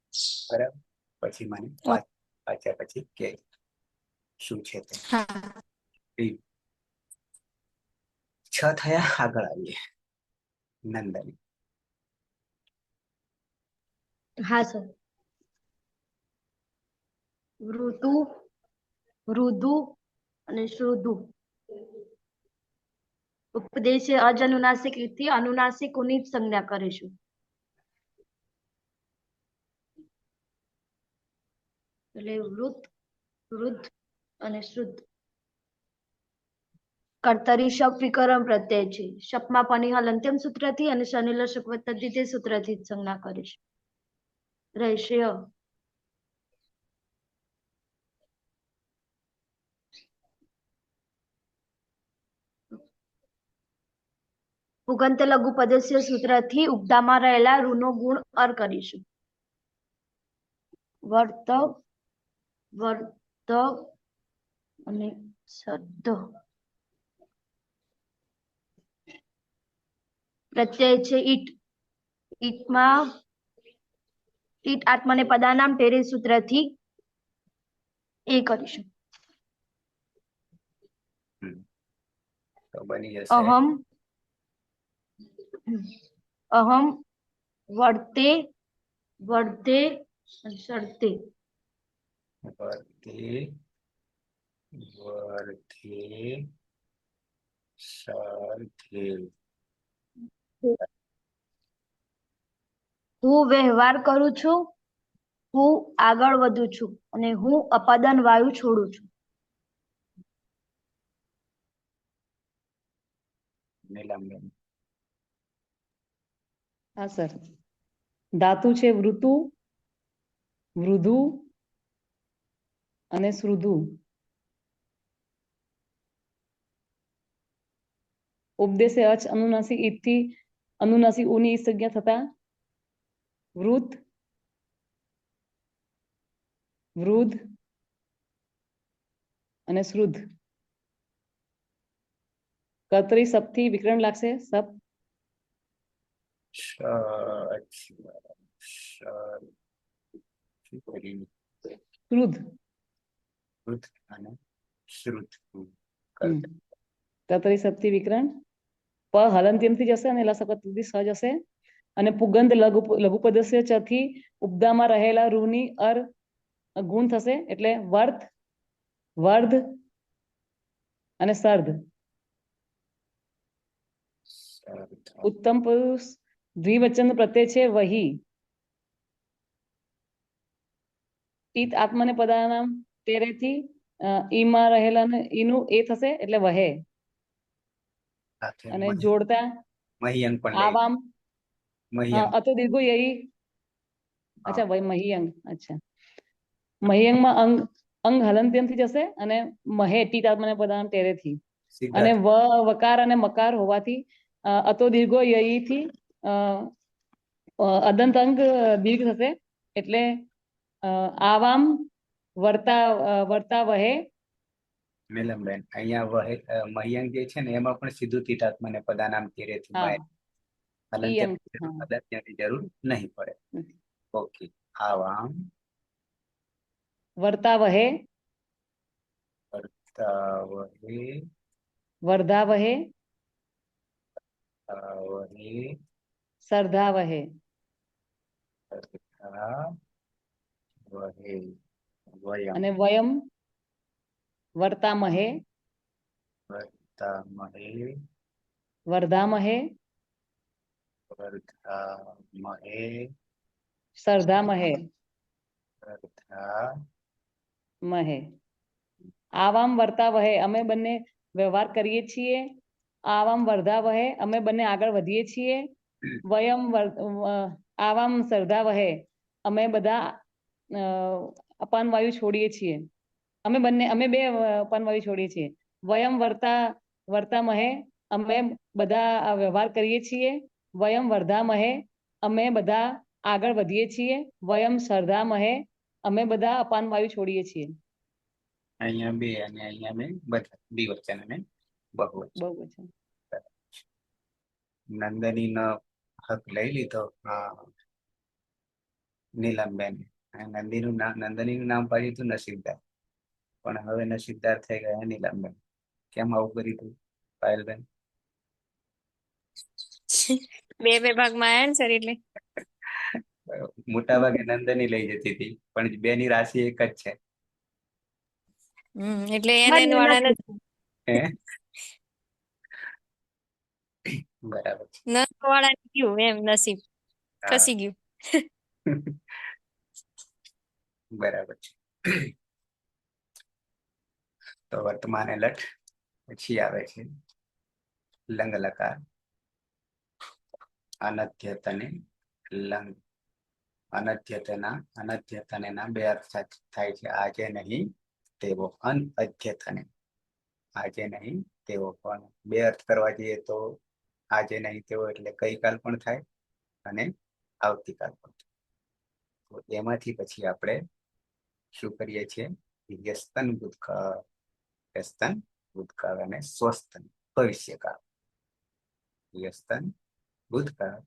બરાબર. પછી મને વાંચ્યા પછી કે શું છે તે. 6 થયા. આગળ આવીએ. નંદની. હા સર. ઋતુ, વૃદુ અને શ્રુદુ. ઉપદેશે અજનુનાસિક થી અનુનાસિકોની જ સંજ્ઞા કરીશું. એટલે વૃત, વૃદ્ધ અને શુદ્ધ. કર્તરી શપ વિકરણ પ્રત્યય છે. શપમાં પની હલંત્યમ સૂત્રથી અને શનિ લશક તદ્ધિતિ સૂત્રથી જ સંજ્ઞા કરીશું. રહેશે પુગંત લઘુ પદસ્ય સૂત્રથી ઉપદામાં રહેલા ઋનો ગુણ અર કરીશું. વર્ત, વર્ત અને સદ્ધ. પ્રત્યય છે ઈટ. ઈટમાં ઈટ આત્મને પદાનામ ટેરે સૂત્રથી એ કરીશું. તો બની જશે અહમ, અહમ વર્તે, વર્ધે અને સર્તે. વર્તે, વર્ધે, સર્ધે. હું વ્યવહાર કરું છું. હું આગળ વધું છું અને હું અપદન વાયુ છોડું છું. નીલમબેન. હા સર, ધાતુ છે વૃતુ, વૃધુ અને શ્રુધુ. ઉપદેશે અચ અનુનાસિક ઈથી અનુનાસિક ઉની ઈ સંજ્ઞા થતા વૃત, વૃદ્ધ અને શ્રુદ્ધ. કર્તરી સપથી વિકરણ લાગશે. સપ શ્રુદ્ધ. શ્રુત અને શ્રુત. કર્તરી સપથી વિકરણ પ હલંત્યમથી જશે અને લસકથી સ જશે અને પુગંધ લઘુપદસ્ય ચથી ઉપદામાં રહેલા રૂની અર ગુણ થશે એટલે વર્ત, વર્ધ અને સર્ધ. ઉત્તમ પુરુષ દ્વિવચન પ્રત્યય છે વહી. ઈત આત્મને પદાનામ તેરેથી ઈમાં રહેલા ઈનું એ થશે એટલે વહે. અને જોડતા મહિયંગ પણ લઈ. આવામ મહિયંગ. અતો દીર્ઘો યહી. અચ્છા વહી મહિયંગ. અચ્છા મહિયંગમાં અંગ હલંત્યમથી જશે અને મહે ટીત આત્મને પદાનામ તેરેથી અને વકાર અને મકાર હોવાથી અતો દીર્ઘો યહીથી અદંત અંગ દીર્ઘ થશે એટલે આવામ વર્તા વહે. નીલમબેન અહીંયા વહે મહિયંગ જે છે ને એમાં પણ સીધું તીતાત્માને પદાનામ તીરેથી હા હલંત્યની જરૂર નહીં પડે. ઓકે. આવામ વર્તા વહે, વહે, વર્ધા વહે, વહે, સરધા વહે. વહે, વયમ, અને વયમ વર્તામહે, વર્તામહે, વર્ધામહે, વર્ધામહે, સરધામહે, મહે. આવામ વર્તા વહે અમે બંને વ્યવહાર કરીએ છીએ. આવામ વર્ધા વહે અમે બંને આગળ વધીએ છીએ. વયમ આવામ સરધા વહે અમે બધા અપાન વાયુ છોડીએ છીએ. અમે બે અપાન વાયુ છોડીએ છીએ. વયમ વર્તા મહે અમે બધા વ્યવહાર કરીએ છીએ. વયમ વર્ધા મહે અમે બધા આગળ વધીએ છીએ. વયમ સરધા મહે અમે બધા અપાન વાયુ છોડીએ છીએ. અહીંયા બે અને અહીંયા મેં બધા દ્વિવચન અને બહુવચન. બહુવચન. નંદની નો હક લઈ લીધો. નીલમબેન નંદીનું નામ પાડ્યું હતું નસીબદાર, પણ હવે નસીબદાર થઈ ગયા નીલમબેન. કેમ આવું કર્યું હતું પાયલબેન? બે ભાગમાં આવ્યા ને સર એટલે મોટા ભાગે નંદની લઈ જતી હતી પણ બે ની રાશિ એક જ છે. એટલે એને વાળાને બરાબર છે. વાળાને ગયું એમ નસીબ ખસી ગયું. બરાબર છે. તો વર્તમાન લઠ પછી આવે છે લંગ લકાર. અનધ્યતને લંગ. અનધ્યતના બે અર્થ થાય છે. આજે નહીં તેવો. અનઅધ્યતને આજે નહીં તેવો. પણ બે અર્થ કરવા જઈએ તો આજે નહીં તેવો એટલે ગઈકાલ પણ થાય અને આવતીકાલ પણ થાય. તો એમાંથી પછી આપણે શું કરીએ છીએ? વ્યસ્તન ભૂતકાળ, વ્યસ્તન ભૂતકાળ અને સ્વસ્તન ભવિષ્યકાળ. વ્યસ્તન ભૂતકાળ,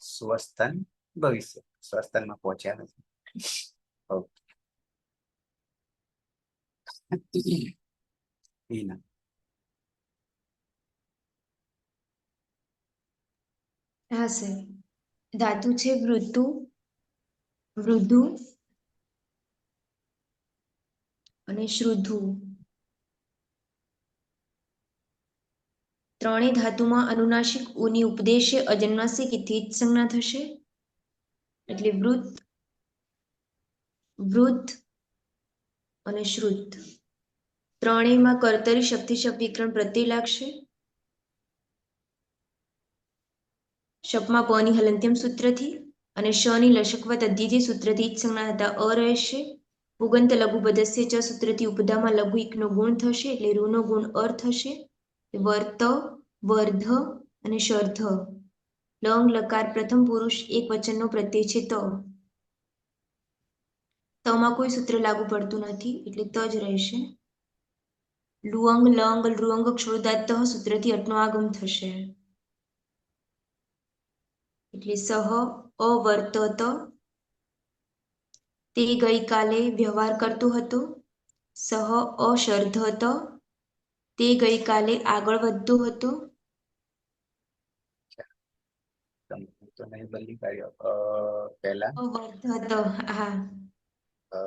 સ્વસ્તન ભવિષ્ય. સ્વસ્તનમાં પહોંચ્યા નથી. હા સર, ધાતુ છે વૃતુ, વૃદ્ધુ અને શ્રુધુ. ત્રણેય ધાતુમાં અનુનાસિક ઉની ઉપદેશે અજન્માસિક ઇથી જ સંજ્ઞા થશે એટલે વૃત, વૃદ્ધ અને શ્રુત. ત્રણેયમાં કર્તરી શક્તિ શબ્દ વિકરણ પ્રત્યય લાગશે શપમાં પની હલંત્યમ સૂત્રથી અને શની લશકવત અધ્યયથી સૂત્રથી જ સંજ્ઞા થતા અ રહેશે. પુગંત લઘુ પદસ્ય ચ સૂત્રથી ઉપધામાં લઘુ ઈકનો ગુણ થશે એટલે રૂનો ગુણ અર થશે. વર્ત, વર્ધ અને શર્ધ. લંગ લકાર પ્રથમ પુરુષ એક વચનનો પ્રત્યય છે ત. તમાં કોઈ સૂત્ર લાગુ પડતું નથી એટલે ત જ રહેશે. લુઅંગ લંગ લૃઅંગ ક્ષુરદાત સૂત્રથી અટનો આગમ થશે એટલે સહ અવર્તત. તે ગઈકાલે વ્યવહાર કરતો હતો. સહ અશર્ધત. તે ગઈકાલે આગળ વધતો હતો. તમે તો નહીં બદલી કાઢ્યો પહેલા અવર્ધત, હા. અ,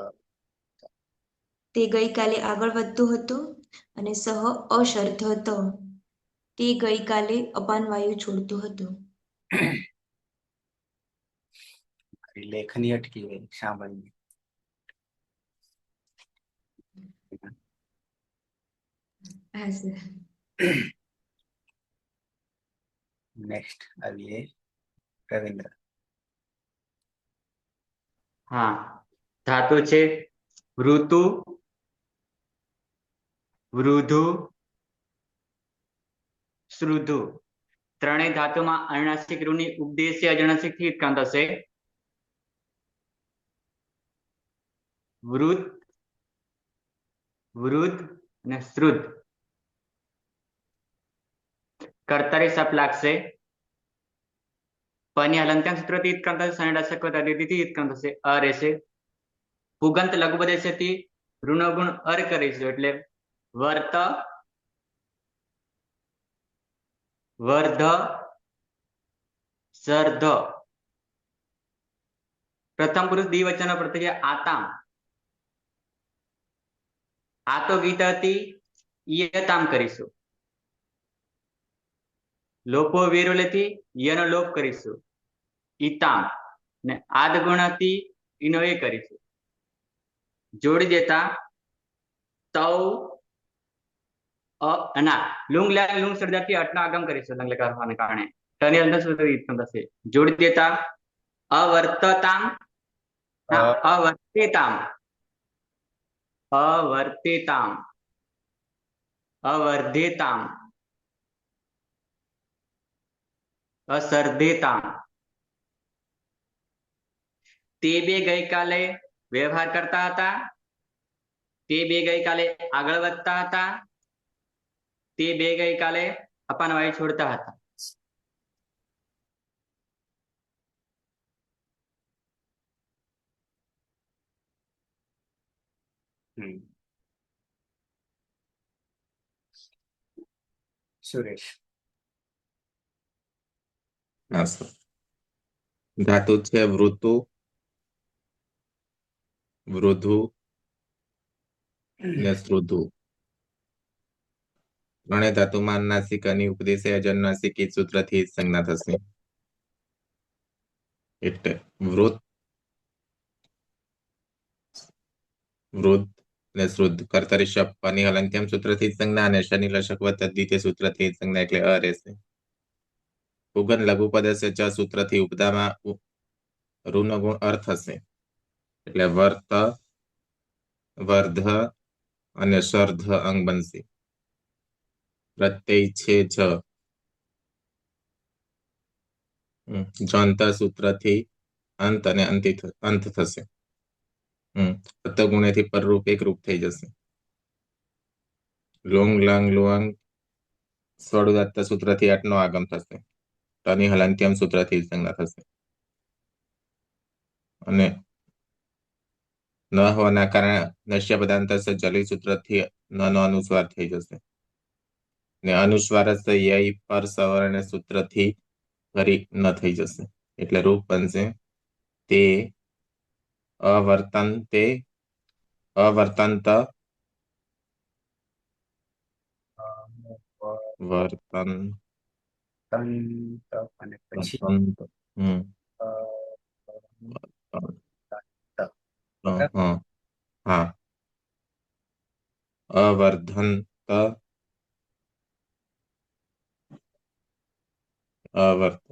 તે ગઈકાલે આગળ વધતો હતો અને સહ અશર્ધત. તે ગઈકાલે અપાન વાયુ છોડતો હતો. મારી લેખની અટકી ગઈ સાંભળીને. હા સર. નેક્સ્ટ આવીએ રવિન્દ્ર. હા, ધાતુ છે ઋતુ, વૃધુ, શ્રુધુ. ત્રણેય ધાતુમાં અનુનાસિક રૂની ઉપદેશી અજનાસિક થી ઉત્ક્રાંત થશે. વૃત, વૃદ્ધ અને શ્રુદ્ધ. કર્તારી સપ લાગશે. પની હલંત્યાંગ સૂત્રથી ઉત્ક્રાંત થશે. સંયોજક અતિથિથી ઉત્ક્રાંત થશે અ રહેશે. પુગંત લઘુ પદેશથી ઋનો ગુણ અર કરીશું એટલે વર્ત, વર્ધ, સર્ધ. પ્રથમ પુરુષ દ્વિવચનનો પ્રત્યય આતામ. આ તો ગીત હતી ઈયતામ કરીશું. લોપો વિરોલેથી યનો લોપ કરીશું ઈતામ. ને આદ ગુણથી ઈનો એ કરીશું. જોડી દેતા તૌ ના લુંગ લાંગ લુંગ સર્જાથી અટનો આગમ કરીશું લંગ લકાર હોવાને કારણે ટની અંદર સૂત્ર ઉત્પન્ન થશે. જોડી દેતા અવર્તતામ, અવર્તિતામ, અવર્તિતામ, અવર્ધિતામ, અસર્ધિતામ. તે બે ગઈકાલે વ્યવહાર કરતા હતા. તે બે ગઈકાલે આગળ વધતા હતા. તે બે ગઈકાલે અપાન વાયુ છોડતા હતા. સુરેશ. હા સર. ધાતુ છે વૃતુ, વૃધુ ને શ્રુધુ. ત્રણેય ધાતુમાં અનુનાસિક અને ઉપદેશે અજનુનાસિક એ સૂત્રથી સંજ્ઞા થશે. એટલે વૃત, વૃદ્ધ ને શ્રુદ્ધ. કર્તરી શપ પની હલંત્યમ સૂત્રથી સંજ્ઞા અને શનિ લશકવત દ્વિતીય સૂત્રથી સંજ્ઞા એટલે અ રહેશે. પુગન લઘુ પદસ્ય ચ સૂત્રથી ઉપદામાં રૂનો ગુણ અર્થ હશે એટલે વર્ત, વર્ધ અને શર્ધ અંગ બનશે. પ્રત્યય છે જ. જંત સૂત્રથી અંત અને અંત થશે. ગુણેથી પરરૂપ એક રૂપ થઈ જશે. લોંગ લંગ લુઅંગ સ્વડુદાત્ત સૂત્રથી અટનો આગમ થશે. ટની હલંત્યમ સૂત્રથી સંજ્ઞા થશે. અને ન હોવાના કારણે નશ્ય પદાંત જલી સૂત્રથી ન નો અનુસ્વાર થઈ જશે. ને અનુસ્વાર ય પર સવર્ણ સૂત્રથી ફરી ન થઈ જશે એટલે રૂપ બનશે તે અવર્તન્તે, અવર્તંત, વર્તન, અને પછી વર્તંત. હા. અવર્ધંત, અવર્ત.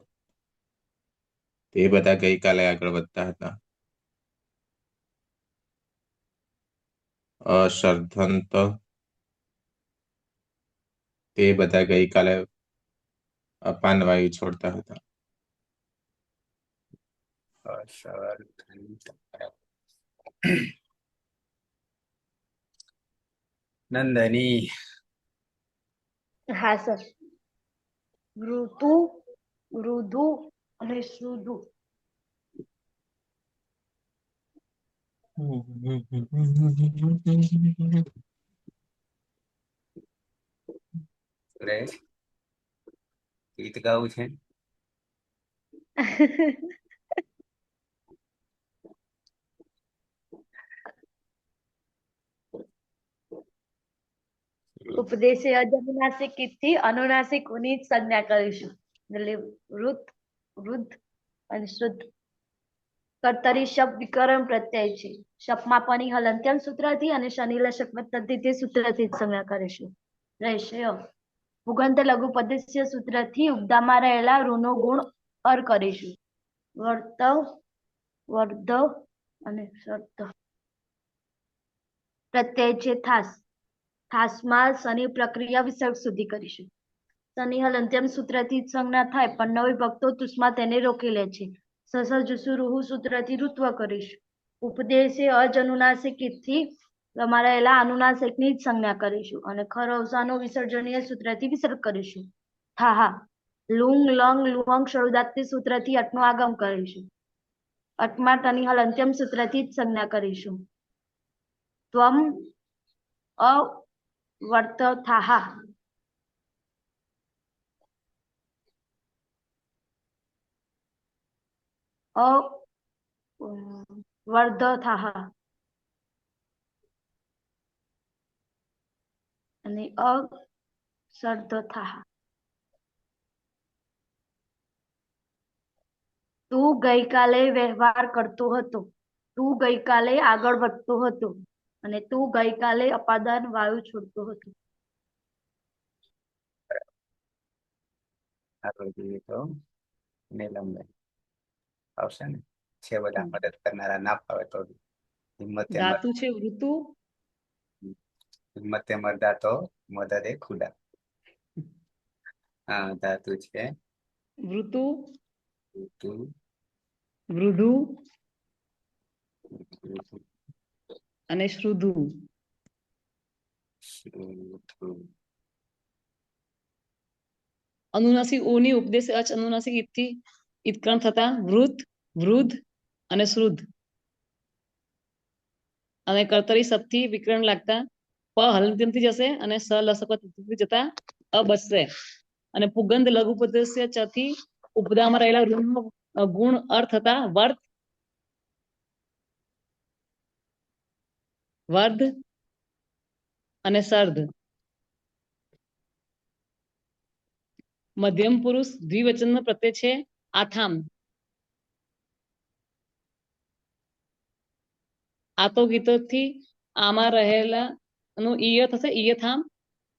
તે બધા ગઈકાલે આગળ વધતા હતા. અસર્ધંત, તે બધા ગઈકાલે અપાન વાયુ છોડતા હતા. અસર્ધંત. નંદની. હા સર. ઋતુ, ઋતુ અને શ્રુદુ. સુરેશ, ગીત ગાવું છે? ઉપદેશે અનુનાસિક થી અનુનાસિક ની જ સંજ્ઞા કરીશું. એટલે વૃત, વૃદ્ધ અને શુદ્ધ. કર્તરી શબ્દ વિકરણ પ્રત્યય છે. શપમાં પની હલંત્યમ સૂત્રથી અને શનિલશક પદ્ધતિથી સૂત્રથી જ સંજ્ઞા કરીશું. રહેશે પુગંત લઘુ પદ્ધતિય સૂત્રથી ઉદ્દામાં રહેલા ઋનો ગુણ અર કરીશું. વર્તવ, વર્ધવ અને શર્ત. પ્રત્યય છે થાસ. થાસમાં શનિ પ્રક્રિયા વિસર્ગ સુધી કરીશું. શનિ હલંત્યમ સૂત્રથી જ સંજ્ઞા થાય પણ નવી ભક્તો તુષ્માં તેને રોકી લે છે. સસજુસુરુહુ સૂત્રથી ઋત્વ કરીશું. ઉપદેશે અજનુનાસિક થી રહેલા અનુનાસિકની જ સંજ્ઞા કરીશું અને ખરવસાનો વિસર્જનીય સૂત્રથી વિસર્ગ કરીશું. હા હા. લુંગ લંગ લુહંગ શરૂદાત્તી સૂત્રથી અટનું આગમ કરીશું. અટમાં ટની હલંત્યમ સૂત્રથી જ સંજ્ઞા કરીશું. ત્વમ અવર્તથાહ. અવર્ધથાહ અને અસર્ધથાહ. તું ગઈકાલે વ્યવહાર કરતો હતો. તું ગઈકાલે આગળ વધતો હતો અને તું ગઈકાલે અપાદાન વાયુ છોડતો હતો. આગળ જોઈએ તો નીલમબેન આવશે ને? છે બધા મદદ કરનારા, ના ફાવે તો હિંમતે ધાતુ છે ઋતુ, હિંમતે મરદા તો મદદે ખુદા. હા, ધાતુ છે ઋતુ, ઋતુ, વૃધુ અને શ્રુધુ. શ્રુધુ. અનુનાસિક ઓની ઉપદેશ અચ અનુનાસિક ઈથી ઇત્કરણ થતા વૃત, વૃદ્ધ અને શ્રુદ્ધ. અને કર્તરી સપથી વિકરણ લાગતા પ હલંત્યમથી જશે અને સ લસકથી જતા અ બસશે. અને પુગંધ લઘુ પદ્ધતિ ચથી ઉપદામાં રહેલા ઋણનો ગુણ અર્થ થતા વર્ત, વર્ધ અને સર્ધ. મધ્યમ પુરુષ દ્વિવચન પ્રત્યય છે આથામ. આતો ગીતોથી આમાં રહેલા નું ઈય થશે ઈયથામ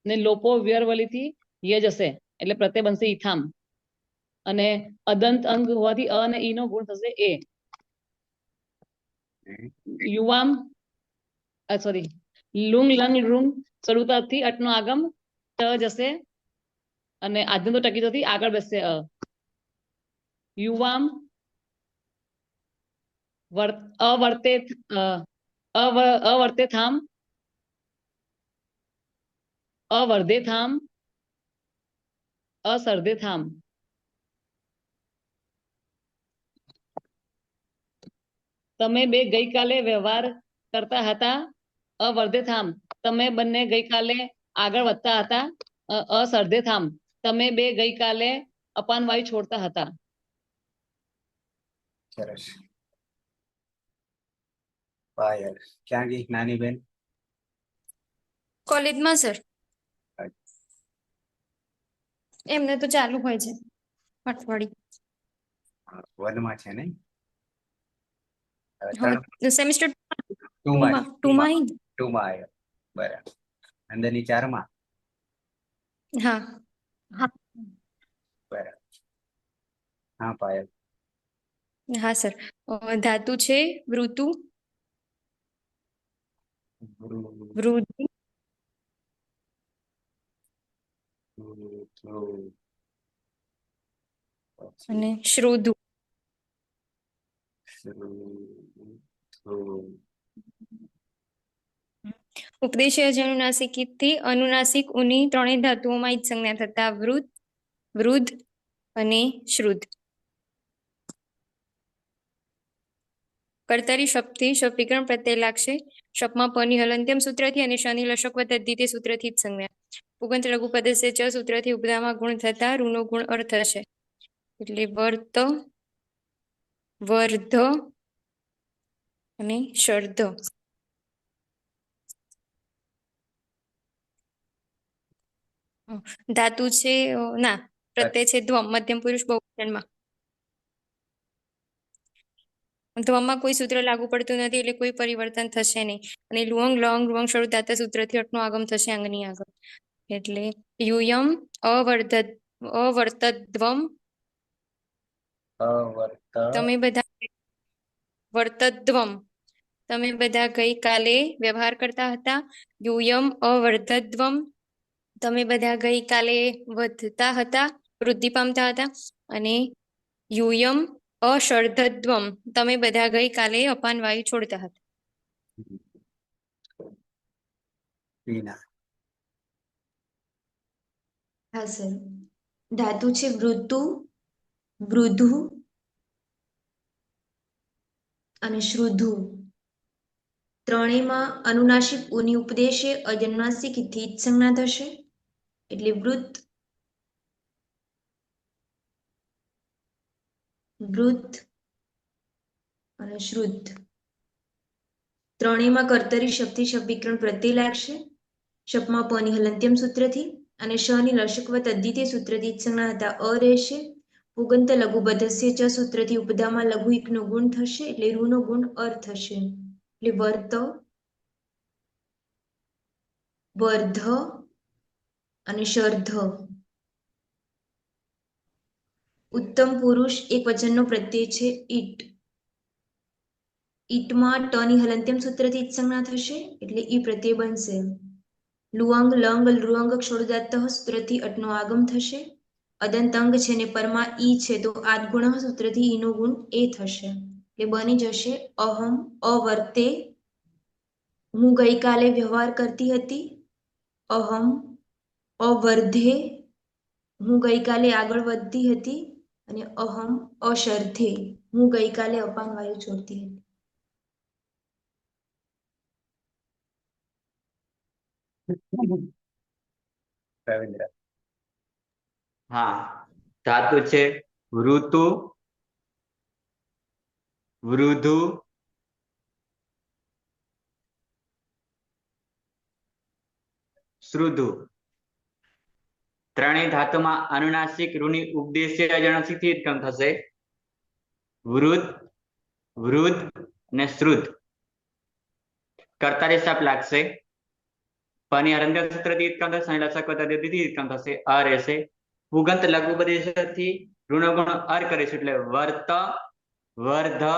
ને લોપો વ્યરવલીથી ય જશે એટલે પ્રત્યય બનશે ઈથામ. અને અદંત અંગ હોવાથી અ અને ઈ નો ગુણ થશે એ. યુવામ સોરી લુંગ લંગ રૂંગ શરૂતાથી અટનો આગમ ત જશે અને આદ્યંતો ટકીતોથી આગળ બેસશે અ. યુવામ અવર્તે અવર્તે થામ, અવર્ધે થામ, અસર્ધે થામ. તમે બે ગઈકાલે વ્યવહાર કરતા હતા. અવર્ધે થામ, તમે બંને ગઈકાલે આગળ વધતા હતા. અસર્ધે થામ, તમે બે ગઈકાલે અપાન વાયુ છોડતા હતા. સરસ. પાયલ ક્યાં ગઈ નાની બેન? કોલેજમાં સર. એમને તો ચાલુ હોય છે અઠવાડિયું. વનમાં છે ને? સેમિસ્ટર ટુમાં ટુમાં આવ્યો. બરાબર. અંદરની 4માં. હા બરાબર. હા પાયલ. હા સર, ધાતુ છે વૃતુ, વૃદ્ધિ, અને શ્રોધુ. ઉપદેશય અનુનાસિક થી અનુનાસિક ઉની ત્રણેય ધાતુઓમાં ઈજ સંજ્ઞા થતા વૃદ્ધ, વૃદ્ધ અને શ્રુદ્ધ. કર્તરી શબ્દથી શબ વિકરણ પ્રત્યય લાગશે. શપમાં પની હલંત્યમ સૂત્રથી અને શનિ લશક વદ્ધિતે સૂત્રથી જ સંજ્ઞા. પુગંત લઘુ પદસ્ય ચ સૂત્રથી ઉપધામાં ગુણ થતા રૂનો ગુણ અર્થ હશે. એટલે વર્ત, વર્ધ અને શર્ધ. ધાતુ છે ના પ્રત્યય છે ધ્વમ મધ્યમ પુરુષ બહુવચનમાં. ધ્વમમાં કોઈ સૂત્ર લાગુ પડતું નથી એટલે કોઈ પરિવર્તન થશે નહીં. અને લુઅંગ લંગ લુઅંગ શરૂ દાતા સૂત્રથી અટનો આગમ થશે આંગની આગળ. એટલે યુયમ અવર્તદ્વમ. તમે બધા વર્તદ્વમ. તમે બધા ગઈકાલે વ્યવહાર કરતા હતા. યુયમ અવર્તદ્વમ. તમે બધા ગઈકાલે વધતા હતા, વૃદ્ધિ પામતા હતા. અને યુયમ અશર્ધદ્વમ. તમે બધા ગઈકાલે અપાન વાયુ છોડતા હતા. હા સર, ધાતુ છે વૃતુ, વૃધુ અને શ્રુધુ. ત્રણેયમાં અનુનાસિક ઉની ઉપદેશે અજન્માસિક થી જ સંજ્ઞા થશે. એટલે વૃત, વૃદ્ધ અને શ્રુદ્ધ. ત્રણેયમાં કર્તરી શબ્દથી શબ વિકરણ પ્રત્યય લાગશે. શપમાં પની હલંત્યમ સૂત્રથી અને શની લશકવત અદ્ધિતે સૂત્રથી જ સંજ્ઞા હતા અ રહેશે. પુગંત લઘુ બધસ્ય ચ સૂત્રથી ઉપધામાં લઘુ એકનો ગુણ થશે એટલે રૂનો ગુણ અર્થ થશે. એટલે વર્ત, વર્ધ અને શર્ધ. ઉત્તમ પુરુષ એક વચનનો પ્રત્યય છે ઈટ. ઈટમાં ટની હલંત્યમ સૂત્રથી જ સંજ્ઞા થશે એટલે ઈ પ્રત્યય બનશે. લુઅંગ લંગ લૃઅંગ ક્ષોડદાત્ત સૂત્રથી અટનો આગમ થશે. અદંતંગ છે ને પરમાં ઈ છે તો આદગુણ સૂત્રથી ઈનો ગુણ એ થશે. એટલે બની જશે અહમ અવર્તે. હું ગઈકાલે વ્યવહાર કરતી હતી. અહમ અવર્ધે. હું ગઈકાલે આગળ વધતી હતી. અને અહમ અશર્ધે. હું ગઈકાલે અપાન વાયુ છોડતી હતી. રવિન્દ્ર. હા, ધાતુ છે વૃતુ, વૃધુ, શ્રુધુ. ત્રણેય ધાતુમાં અનુનાસિક રૂની ઉપદેશ્ય અજનાસિક થી ઉત્પન્ન થશે. વૃદ્ધ, વૃદ્ધ અને શ્રુદ્ધ. કર્તારી શાપ લાગશે. પની હલંત્યમ સૂત્રથી ઉત્પન્ન થશે અને લસક વદ્ધિથી ઉત્પન્ન થશે અ રહેશે. પુગંત લઘુ ઉપદેશથી ઋણ ગુણ અર કરીશું એટલે વર્ત, વર્ધ,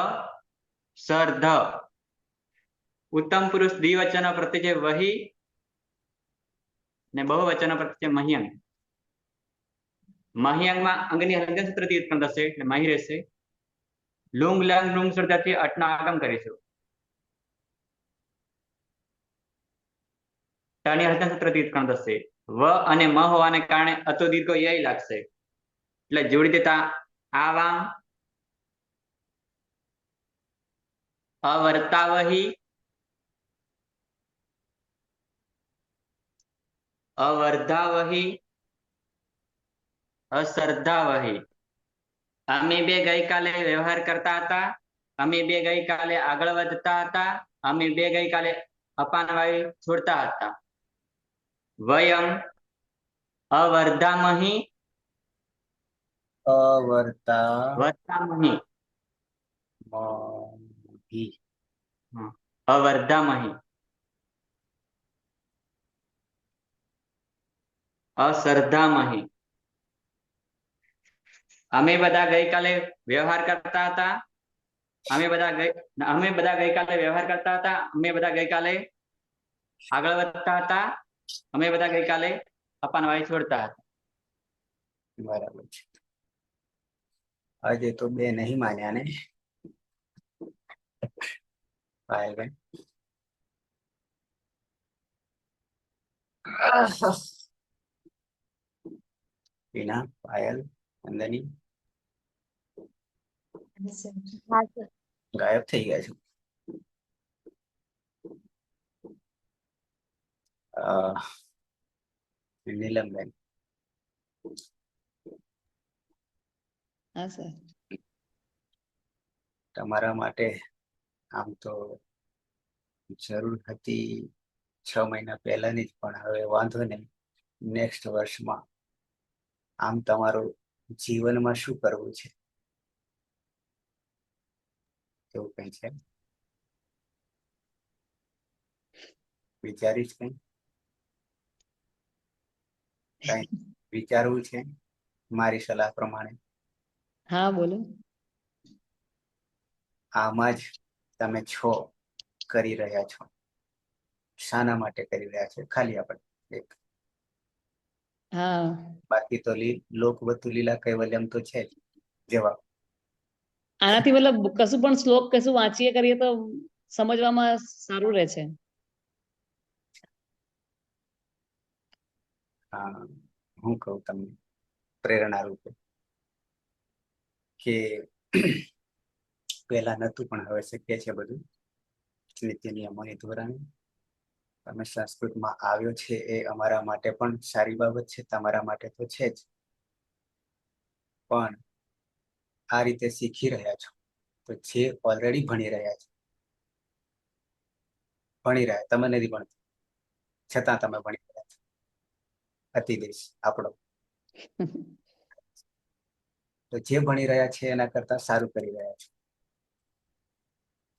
શર્ધ. ઉત્તમ પુરુષ દ્વિવચન પ્રત્યય છે વહી ને બહુવચન પ્રત્યય મહ્યંગ. મહ્યંગમાં અંગની હલંત્યમ સૂત્રથી ઉત્પન્ન થશે એટલે મહી રહેશે. લુંગ લંગ લુંગ શબ્દથી અટનો આગમ કરીશું. ટની હલંત્યમ સૂત્રથી ઉત્પન્ન થશે. વ અને મ હોવાને કારણે અતો દીર્ઘ ય લાગશે. એટલે જોડી દેતા આવામ અવર્તાવહી, અવર્ધાવહી, અસર્ધાવહી. અમે બે ગઈકાલે વ્યવહાર કરતા હતા. અમે બે ગઈકાલે આગળ વધતા હતા. અમે બે ગઈકાલે અપાન વાયુ છોડતા હતા. વયમ અવર્ધામહી, વર્તામહી, અવર્ધામહી, અસર્ધામહી. અમે બધા ગઈકાલે વ્યવહાર કરતા હતા. અમે બધા ગઈકાલે વ્યવહાર કરતા હતા, અમે બધા ગઈકાલે આગળ વધતા હતા, અમે બધા ગઈકાલે અપાન વાળી છોડતા હતા. બરાબર છે. આજે તો બે નહીં માન્યા ને પાયલબેન. ટીના, પાયલ, નંદની હા સર. ગાયબ થઈ ગયા છે. નીલમબેન, હા સર. તમારા માટે આમ તો જરૂર હતી 6 મહિના પહેલાની જ, પણ હવે વાંધો નહીં. નેક્સ્ટ વર્ષમાં આમ તમારું જીવનમાં શું કરવું છે એવું કઈ છે? વિચારીશ કઈ વિચારવું છે મારી સલાહ પ્રમાણે? હા બોલો. આમાં જ તમે છો, કરી રહ્યા છો. શાના માટે કરી રહ્યા છો ખાલી આપણે એક. હા બાકી તો લોકવતુ લીલા કૈવલ્યમ તો છે જ જવાબ. આનાથી મતલબ કશું પણ શ્લોક કશું વાંચીએ કરીએ તો સમજવામાં સારું રહે છે. હા, હું કહું તમને પ્રેરણા રૂપે કે પેલા નતું પણ હવે શક્ય છે બધું નીતિ નિયમોની ધોરણે. તમે સંસ્કૃતમાં આવ્યો છે એ અમારા માટે પણ સારી બાબત છે, તમારા માટે તો છે જ, પણ આ રીતે શીખી રહ્યા છો તો જે ઓલરેડી ભણી રહ્યા તમે નથી ભણતા છતાં તમે ભણી રહ્યા છો. અતિદેશ આપણો તો જે ભણી રહ્યા છે એના કરતા સારું કરી રહ્યા છે,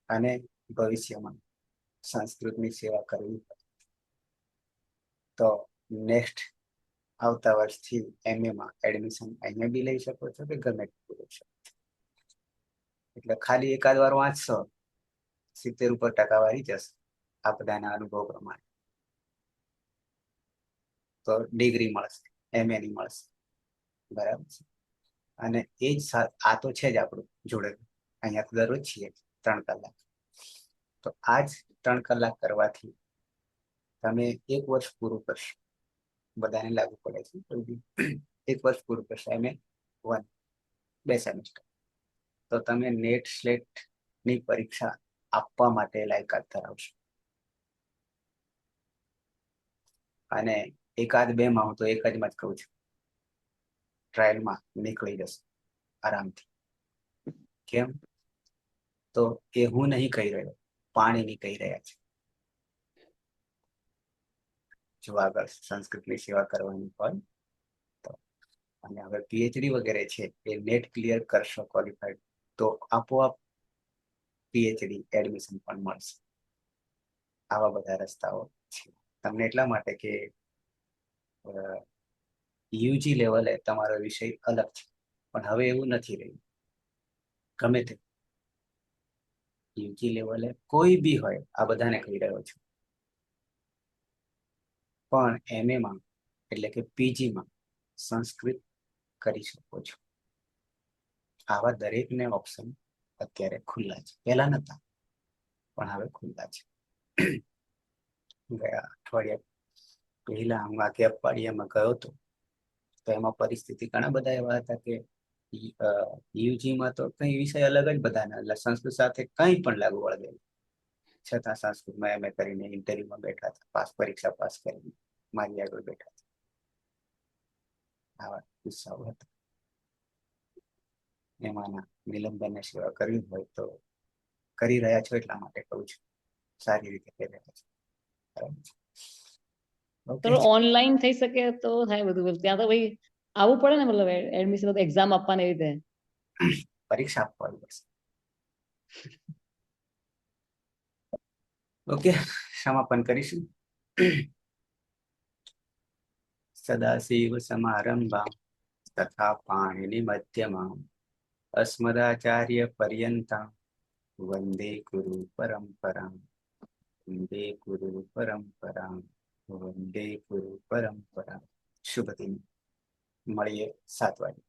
અને ભવિષ્યમાં સંસ્કૃતની સેવા કરવી તો નેક્સ્ટ આવતા વર્ષથી MA માં એડમિશન અહીંયા બી લઈ શકો છો કે ગમે તે લઈ શકો છો. એટલે ખાલી એકાદ વાર વાંચશો 70 ઉપર ટકાવારી જશે આ બધાના અનુભવ પ્રમાણે, તો ડિગ્રી મળશે, MA ની મળશે. બરાબર છે. અને એ જ આ તો છે જ આપણું જોડે, અહીંયા તો દરરોજ છીએ 3 કલાક. તો આ જ 3 કલાક કરવાથી તમે 1 વર્ષ પૂરું કરશો. બધાને લાગુ પડે છે, 1 વર્ષ પૂરું કરશો MA 1, 2 સેમિસ્ટર, તો તમે નેટ સ્લેટ ની પરીક્ષા આપવા માટે લાયકાત ધરાવશો. અને એકાદ 2 માં હું તો એક જ માં જ કહું છું, ટ્રાયલમાં નીકળી જશે આરામથી. કેમ? તો એ હું નહીં કહી રહ્યો, પાણીની કહી રહ્યા છે. જો આગળ સંસ્કૃતની સેવા કરવાની હોય તો, અને હવે PhD વગેરે છે એ નેટ ક્લિયર કરશો ક્વોલિફાઈડ તો આપોઆપ PhD એડમિશન પણ મળશે. આવા બધા રસ્તાઓ છે તમને, એટલા માટે કે UG લેવલે તમારો વિષય અલગ છે, પણ હવે એવું નથી રહ્યું. ગમે તે UG લેવલે કોઈ બી હોય, આ બધાને કહી રહ્યો છું, પણ MA માં એટલે કે PG માં સંસ્કૃત કરી શકો છો. આવા દરેકને ઓપ્શન અત્યારે ખુલ્લા છે, પહેલા નતા પણ હવે ખુલ્લા છે. ગયા અઠવાડિયા પહેલા હું આ અઠવાડિયામાં ગયો હતો, તો એમાં પરિસ્થિતિ ઘણા બધા એવા હતા કે UG માં તો કઈ વિષય અલગ જ બધાના, એટલે સંસ્કૃત સાથે કઈ પણ લાગુ વળગેલું, છતાં સંસ્કૃતમાં MA કરીને ઇન્ટરવ્યુમાં બેઠા હતા, પરીક્ષા પાસ કરીને મારી આગળ બેઠા હતા. આવા કિસ્સાઓ હતા. એમાંના નીલમબેનને સેવા કરવી હોય તો કરી રહ્યા છો, એટલા માટે કહું છું, સારી રીતે કરી રહ્યા છો. તો ઓનલાઈન થઈ શકે તો થાય બધું. ત્યાં તો ભાઈ આવવું પડે ને, મતલબ એડમિશન એક્ઝામ આપવાની એવી રીતે પરીક્ષા આપવાની પડશે. ઓકે, સમાપન કરીશું. સદાશિવ સમારંભા તથા પાણીની મધ્યમાં અસ્મદાચાર્ય પર્યંતા વંદે ગુરુ પરંપરા, વંદે ગુરુ પરંપરા, વંદે ગુરુ પરંપરા. શુભ દિન. મળીએ 7 વાગે.